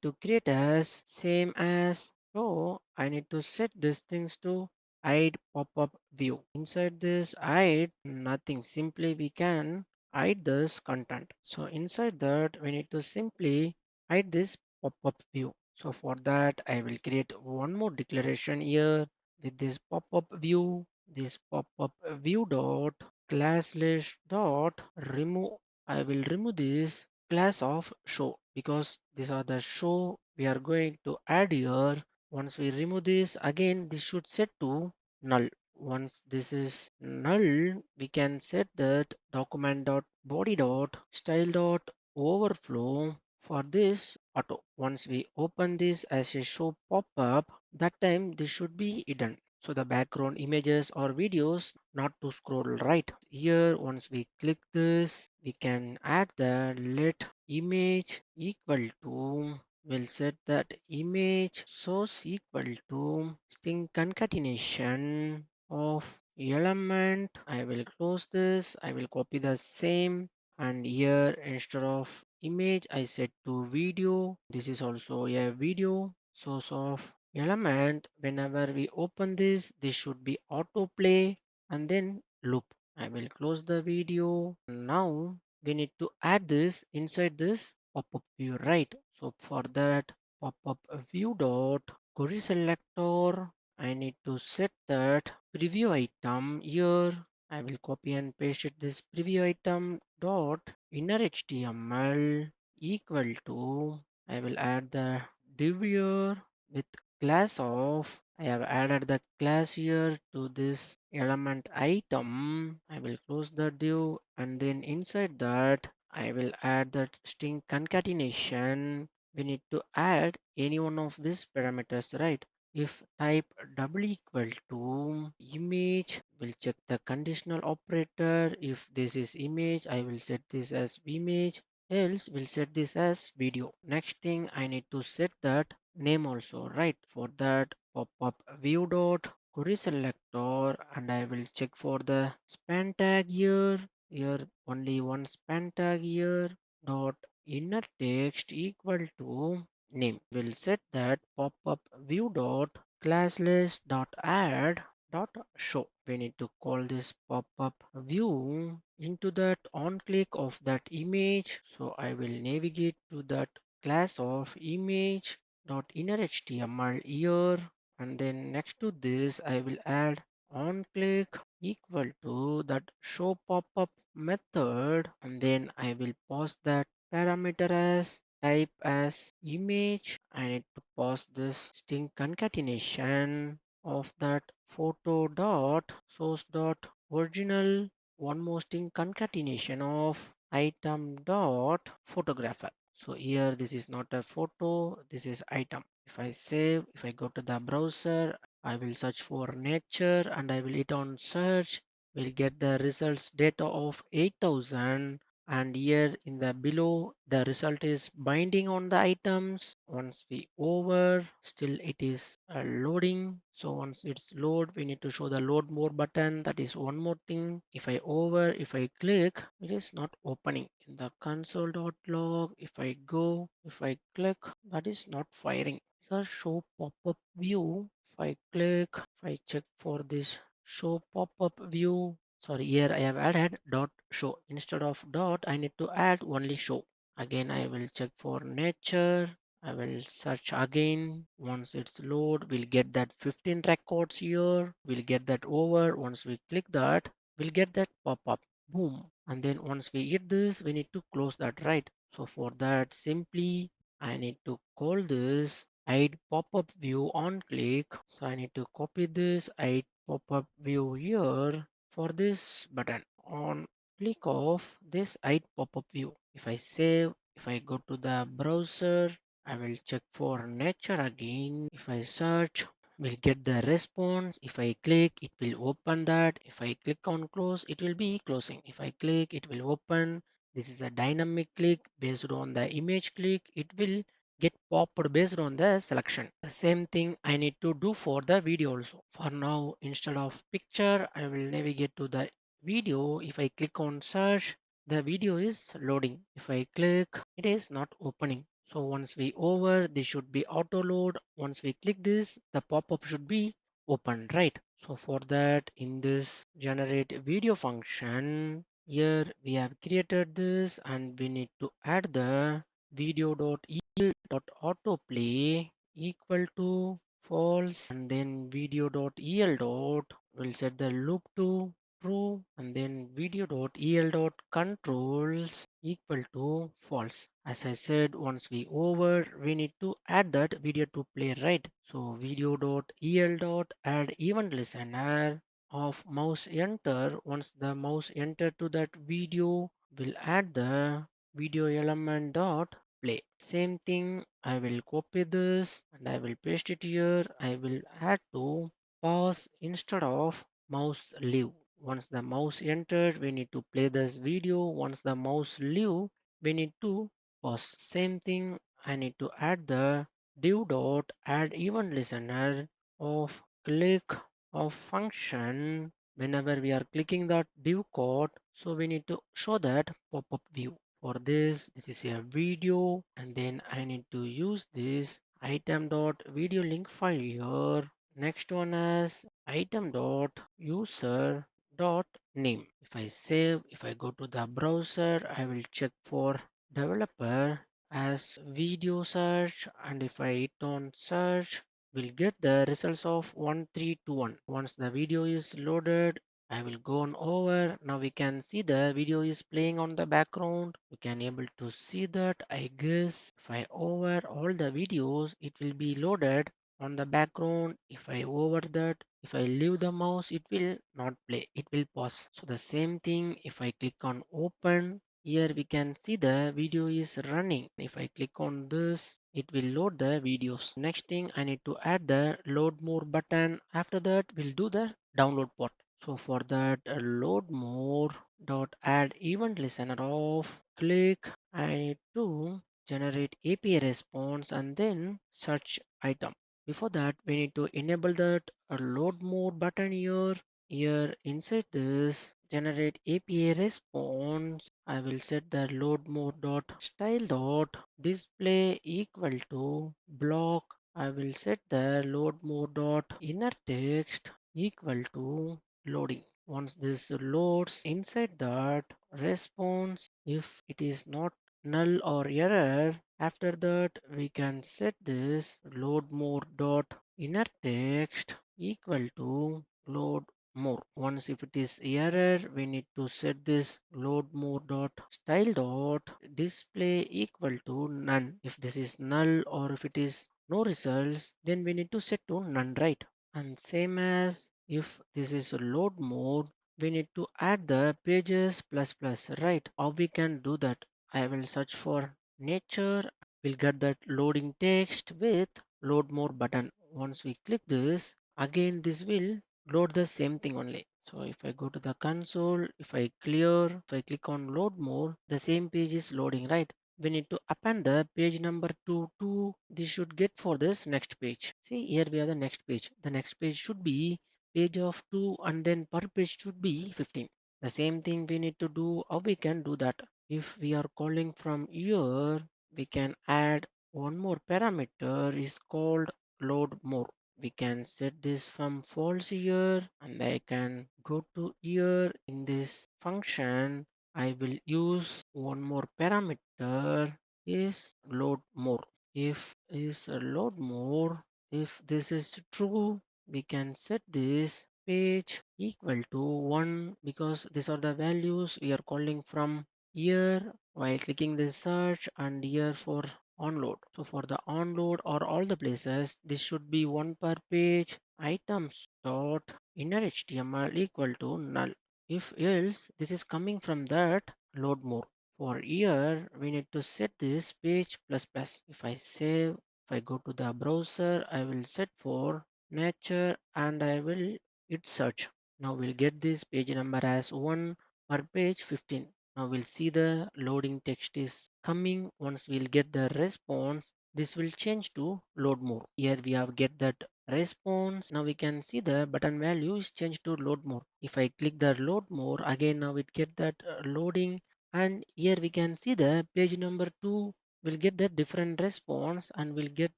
[SPEAKER 1] to create as same as. So I need to set these things to hide pop-up view. Inside this hide nothing. Simply we can hide this content. So inside that we need to simply hide this pop-up view. So for that I will create one more declaration here with this pop-up view. This pop-up view dot class list dot remove. I will remove this class of show because these are the show we are going to add here. Once we remove this, again this should set to null. Once this is null, we can set that document dot body dot style dot overflow for this auto. Once we open this as a show pop-up, that time this should be hidden. So the background images or videos not to scroll right. Here once we click this, we can add the let image equal to, we'll set that image source equal to string concatenation of element. I will close this. I will copy the same, and here instead of image I set to video. This is also a video source of element. Whenever we open this, this should be autoplay and then loop. I will close the video. Now we need to add this inside this pop-up view, right? So for that pop-up view dot query selector, I need to set that preview item here. I will copy and paste it this preview item dot inner HTML equal to, I will add the div here with class of I have added the class here to this element item. I will close the div and then inside that I will add that string concatenation. We need to add any one of these parameters, right? If type double equal to image, we'll check the conditional operator. If this is image, I will set this as image, else we'll set this as video. Next thing I need to set that name also, right? For that pop up view dot query selector and I will check for the span tag here. Here only one span tag here dot inner text equal to name. We'll set that pop up view dot classless dot add dot show. We need to call this pop up view into that on click of that image. So I will navigate to that class of image dot inner html here and then next to this I will add on click equal to that show pop-up method and then I will pass that parameter as type as image. I need to pass this string concatenation of that photo dot source dot original one more string concatenation of item dot photographer. So here this is not a photo, this is item. If I save, if I go to the browser, I will search for nature and I will hit on search. We'll get the results data of 8000 and here in the below the result is binding on the items. Once we over, still it is loading. So once it's load, we need to show the load more button. That is one more thing. If I over, if I click, it is not opening in the console.log. If I go, if I click, that is not firing. Here show pop-up view. If I click, if I check for this show pop-up view, sorry, here I have added dot show instead of dot. I need to add only show. Again I will check for nature. I will search again. Once it's load, we'll get that 15 records here. We'll get that over. Once we click that, we'll get that pop-up. Boom. And then once we hit this, we need to close that, right? So for that, simply I need to call this hide pop-up view on click. So I need to copy this hide pop-up view here for this button on click of this hide pop-up view. If I save, if I go to the browser, I will check for nature again. If I search, we'll get the response. If I click, it will open that. If I click on close, it will be closing. If I click, it will open. This is a dynamic click based on the image click. It will get popped based on the selection. The same thing I need to do for the video also. For now, instead of picture, I will navigate to the video. If I click on search, the video is loading. If I click, it is not opening. So once we over, this should be auto load. Once we click this, the pop-up should be open, right? So for that, in this generate video function, here we have created this and we need to add the video.el.autoplay equal to false and then video.el dot will set the loop to true and then video.el.controls equal to false. As I said, once we over, we need to add that video to play, right? So video.el.add event listener of mouse enter. Once the mouse enter to that video, will add the video element dot play. Same thing, I will copy this and I will paste it here. I will add to pause instead of mouse leave. Once the mouse entered, we need to play this video. Once the mouse leave, we need to pause. Same thing, I need to add the div dot add event listener of click of function. Whenever we are clicking that div code, so we need to show that pop-up view. For this is a video and then I need to use this item dot video link file here. Next one is item dot user dot name. If I save, if I go to the browser, I will check for developer as video search and if I hit on search, we'll get the results of 1321. Once the video is loaded, I will go on over. Now we can see the video is playing on the background. You can able to see that. I guess if I over all the videos, it will be loaded on the background. If I over that, if I leave the mouse, it will not play, it will pause. So the same thing, if I click on open, here we can see the video is running. If I click on this, it will load the videos. Next thing, I need to add the load more button. After that, we'll do the download part. So for that, load more dot add event listener of click. I need to generate API response and then search item. Before that, we need to enable that load more button here. Here inside this generate API response, I will set the load more dot style dot display equal to block. I will set the load more dot inner text equal to loading. Once this loads inside that response, if it is not null or error, after that we can set this load more dot inner text equal to load more. Once if it is error, we need to set this load more dot style dot display equal to none. If this is null or if it is no results, then we need to set to none, right? And same as if this is load mode, we need to add the pages plus plus, right? How we can do that? I will search for nature. We'll get that loading text with load more button. Once we click this, again this will load the same thing only. So if I go to the console, if I clear, if I click on load more, the same page is loading, right? We need to append the page number to this should get for this next page. See here we have the next page. The next page should be page of 2 and then per page should be 15. The same thing we need to do, or we can do that. If we are calling from here, we can add one more parameter is called load more. We can set this from false here and I can go to here in this function. I will use one more parameter is load more. If is load more, if this is true, we can set this page equal to 1 because these are the values we are calling from here while clicking the search and here for onload. So for the onload or all the places, this should be 1 per page items dot inner HTML equal to null. If else, this is coming from that load more. For here, we need to set this page plus plus. If I save, if I go to the browser, I will set for nature and I will hit search. Now we'll get this page number as 1 per page 15. Now we'll see the loading text is coming. Once we'll get the response, this will change to load more. Here we have get that response. Now we can see the button value is changed to load more. If I click the load more, again now it get that loading, and here we can see the page number 2 will get the different response and will get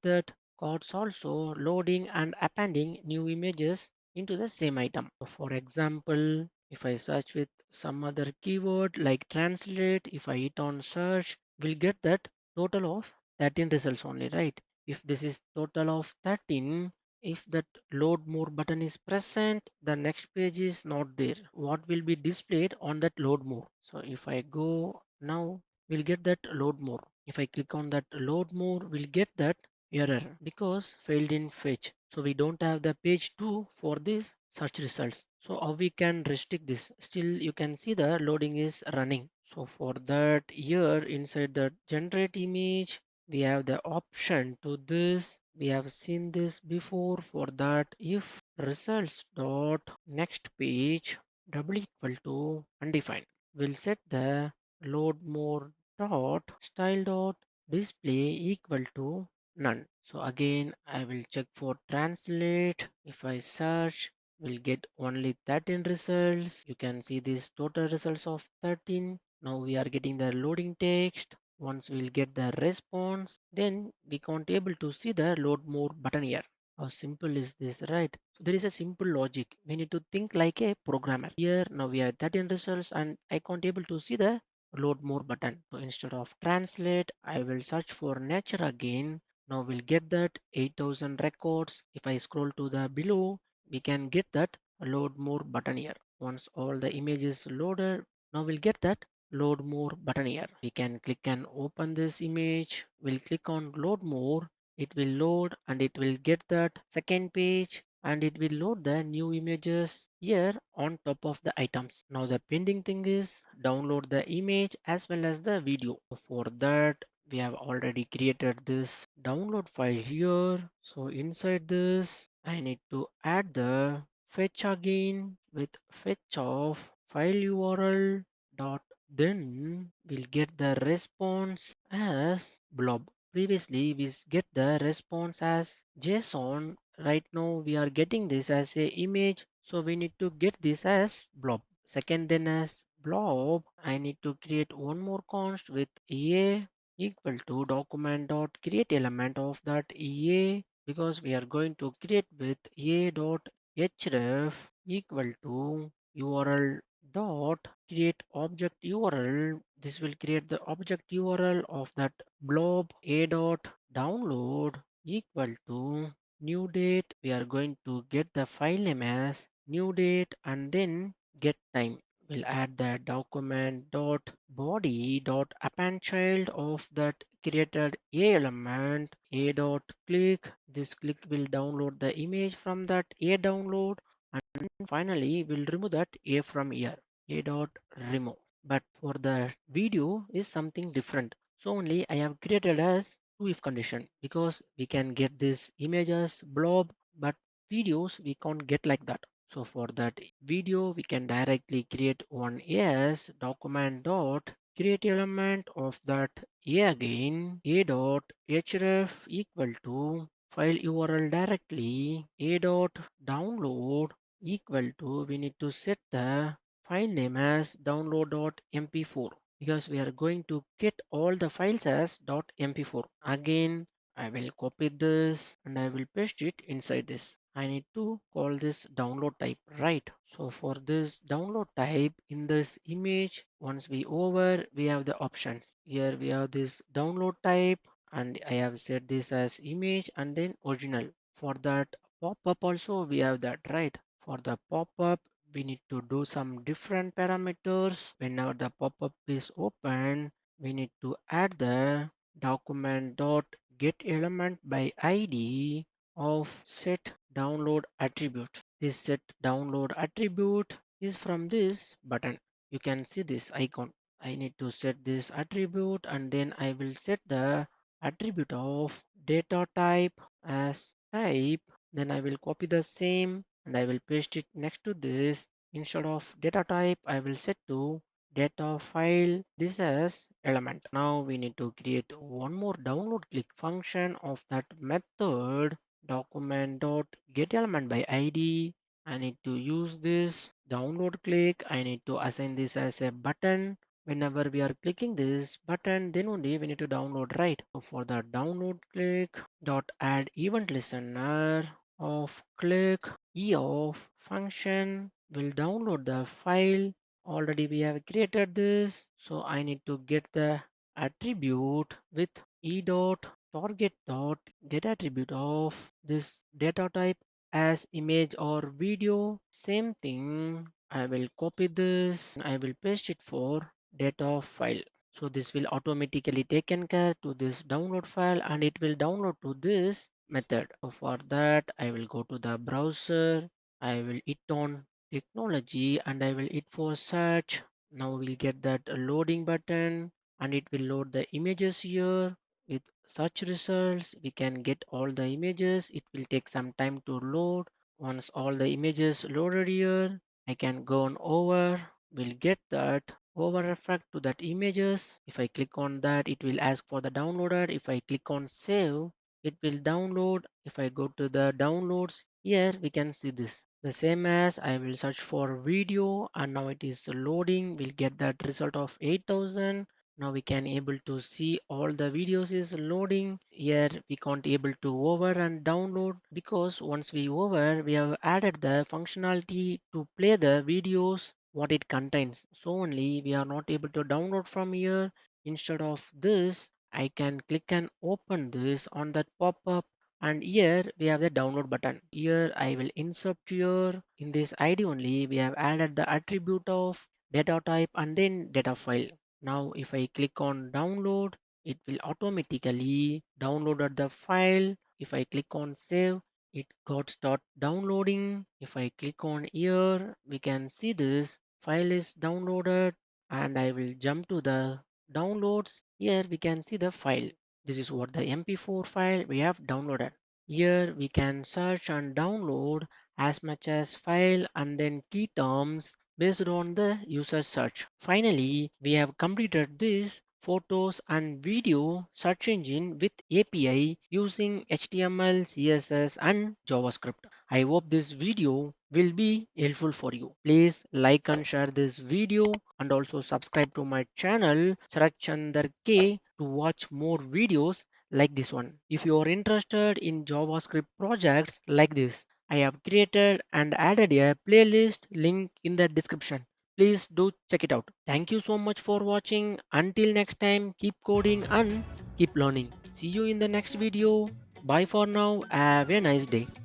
[SPEAKER 1] that cards also loading and appending new images into the same item. So for example, if I search with some other keyword like translate, if I hit on search, we'll get that total of 13 results only, right? If this is total of 13, if that load more button is present, the next page is not there. What will be displayed on that load more? So if I go now, we'll get that load more. If I click on that load more, we'll get that error because failed in fetch. So we don't have the page 2 for this search results. So how we can restrict this? Still you can see the loading is running. So for that here inside the generate image, we have the option to this. We have seen this before. For that, if results dot next page double equal to undefined, we'll set the load more dot style dot display equal to none. So again, I will check for translate. If I search, we'll get only 13 results. You can see this total results of 13. Now we are getting the loading text. Once we'll get the response, then we can't able to see the load more button here. How simple is this, right? So there is a simple logic. We need to think like a programmer. Here now we have 13 results and I can't able to see the load more button. So instead of translate, I will search for nature again. Now we'll get that 8000 records. If I scroll to the below, we can get that load more button here. Once all the images loaded, now we'll get that load more button here. We can click and open this image. We'll click on load more. it will load and it will get that second page and it will load the new images here on top of the items. Now the pending thing is download the image as well as the video. For that we have already created this download file here. So inside this I need to add the fetch again with fetch of file URL dot, then we'll get the response as blob. Previously we get the response as JSON. Right now we are getting this as a image, so we need to get this as blob. Second, then as blob I need to create one more const with a equal to document dot create element of that a, because we are going to create with a dot href equal to url dot create object URL. This will create the object URL of that blob a dot download equal to new date. We are going to get the file name as new date and then get time. We'll add the document dot body dot append child of that created a element a dot click. This click will download the image from that a download, and finally we'll remove that a from here, a dot remove. But for the video is something different, so only I have created as two if condition, because we can get this image as blob but videos we can't get like that. So for that video we can directly create one as document dot create element of that a again a dot href equal to file URL directly a dot download equal to, we need to set the file name as download.mp4, because we are going to get all the files as .mp4. Again I will copy this and I will paste it inside this. I need to call this download type, right? So for this download type in this image, once we over, we have the options. Here we have this download type and I have set this as image and then original. For that pop-up also we have that, right? For the pop-up, we need to do some different parameters. Whenever the pop-up is open, we need to add the document dot get element by ID of set download attribute. This set download attribute is from this button. You can see this icon. I need to set this attribute and then I will set the attribute of data type as type. Then I will copy the same and I will paste it next to this. Instead of data type, I will set to data file this as element. Now we need to create one more download click function of that method document dot get element by ID. I need to use this download click. I need to assign this as a button. Whenever we are clicking this button, then only we need to download, right? So for the download click dot add event listener of click e of function will download the file. Already we have created this, so I need to get the attribute with e dot target dot get attribute of this data type as image or video. Same thing, I will copy this, I will paste it for data file. So this will automatically taken care to this download file and it will download to this method. So for that I will go to the browser, I will hit on technology and I will hit for search. Now we'll get that loading button and it will load the images here. With search results we can get all the images. It will take some time to load. Once all the images loaded here, I can go on over, we'll get that over reflect to that images. If I click on that, it will ask for the downloader. If I click on save, it will download. If I go to the downloads, here we can see this. The same as I will search for video and now it is loading. We'll get that result of 8000. Now we can able to see all the videos is loading. Here we can't able to over and download, because once we over, we have added the functionality to play the videos what it contains. So only we are not able to download from here. Instead of this, I can click and open this on that pop-up and here we have the download button. Here I will insert here in this ID only we have added the attribute of data type and then data file. Now if I click on download, it will automatically download the file. If I click on save, it got start downloading. If I click on here, we can see this file is downloaded, and I will jump to the downloads. Here we can see the file. This is what the MP4 file we have downloaded. Here we can search and download as much as file and then key terms based on the user search. Finally, we have completed this photos and video search engine with API using HTML, CSS and JavaScript. I hope this video will be helpful for you. Please like and share this video and also subscribe to my channel Saraj Chandar K to watch more videos like this one. If you are interested in JavaScript projects like this, I have created and added a playlist link in the description. Please do check it out. Thank you so much for watching. Until next time, keep coding and keep learning. See you in the next video. Bye for now. Have a nice day.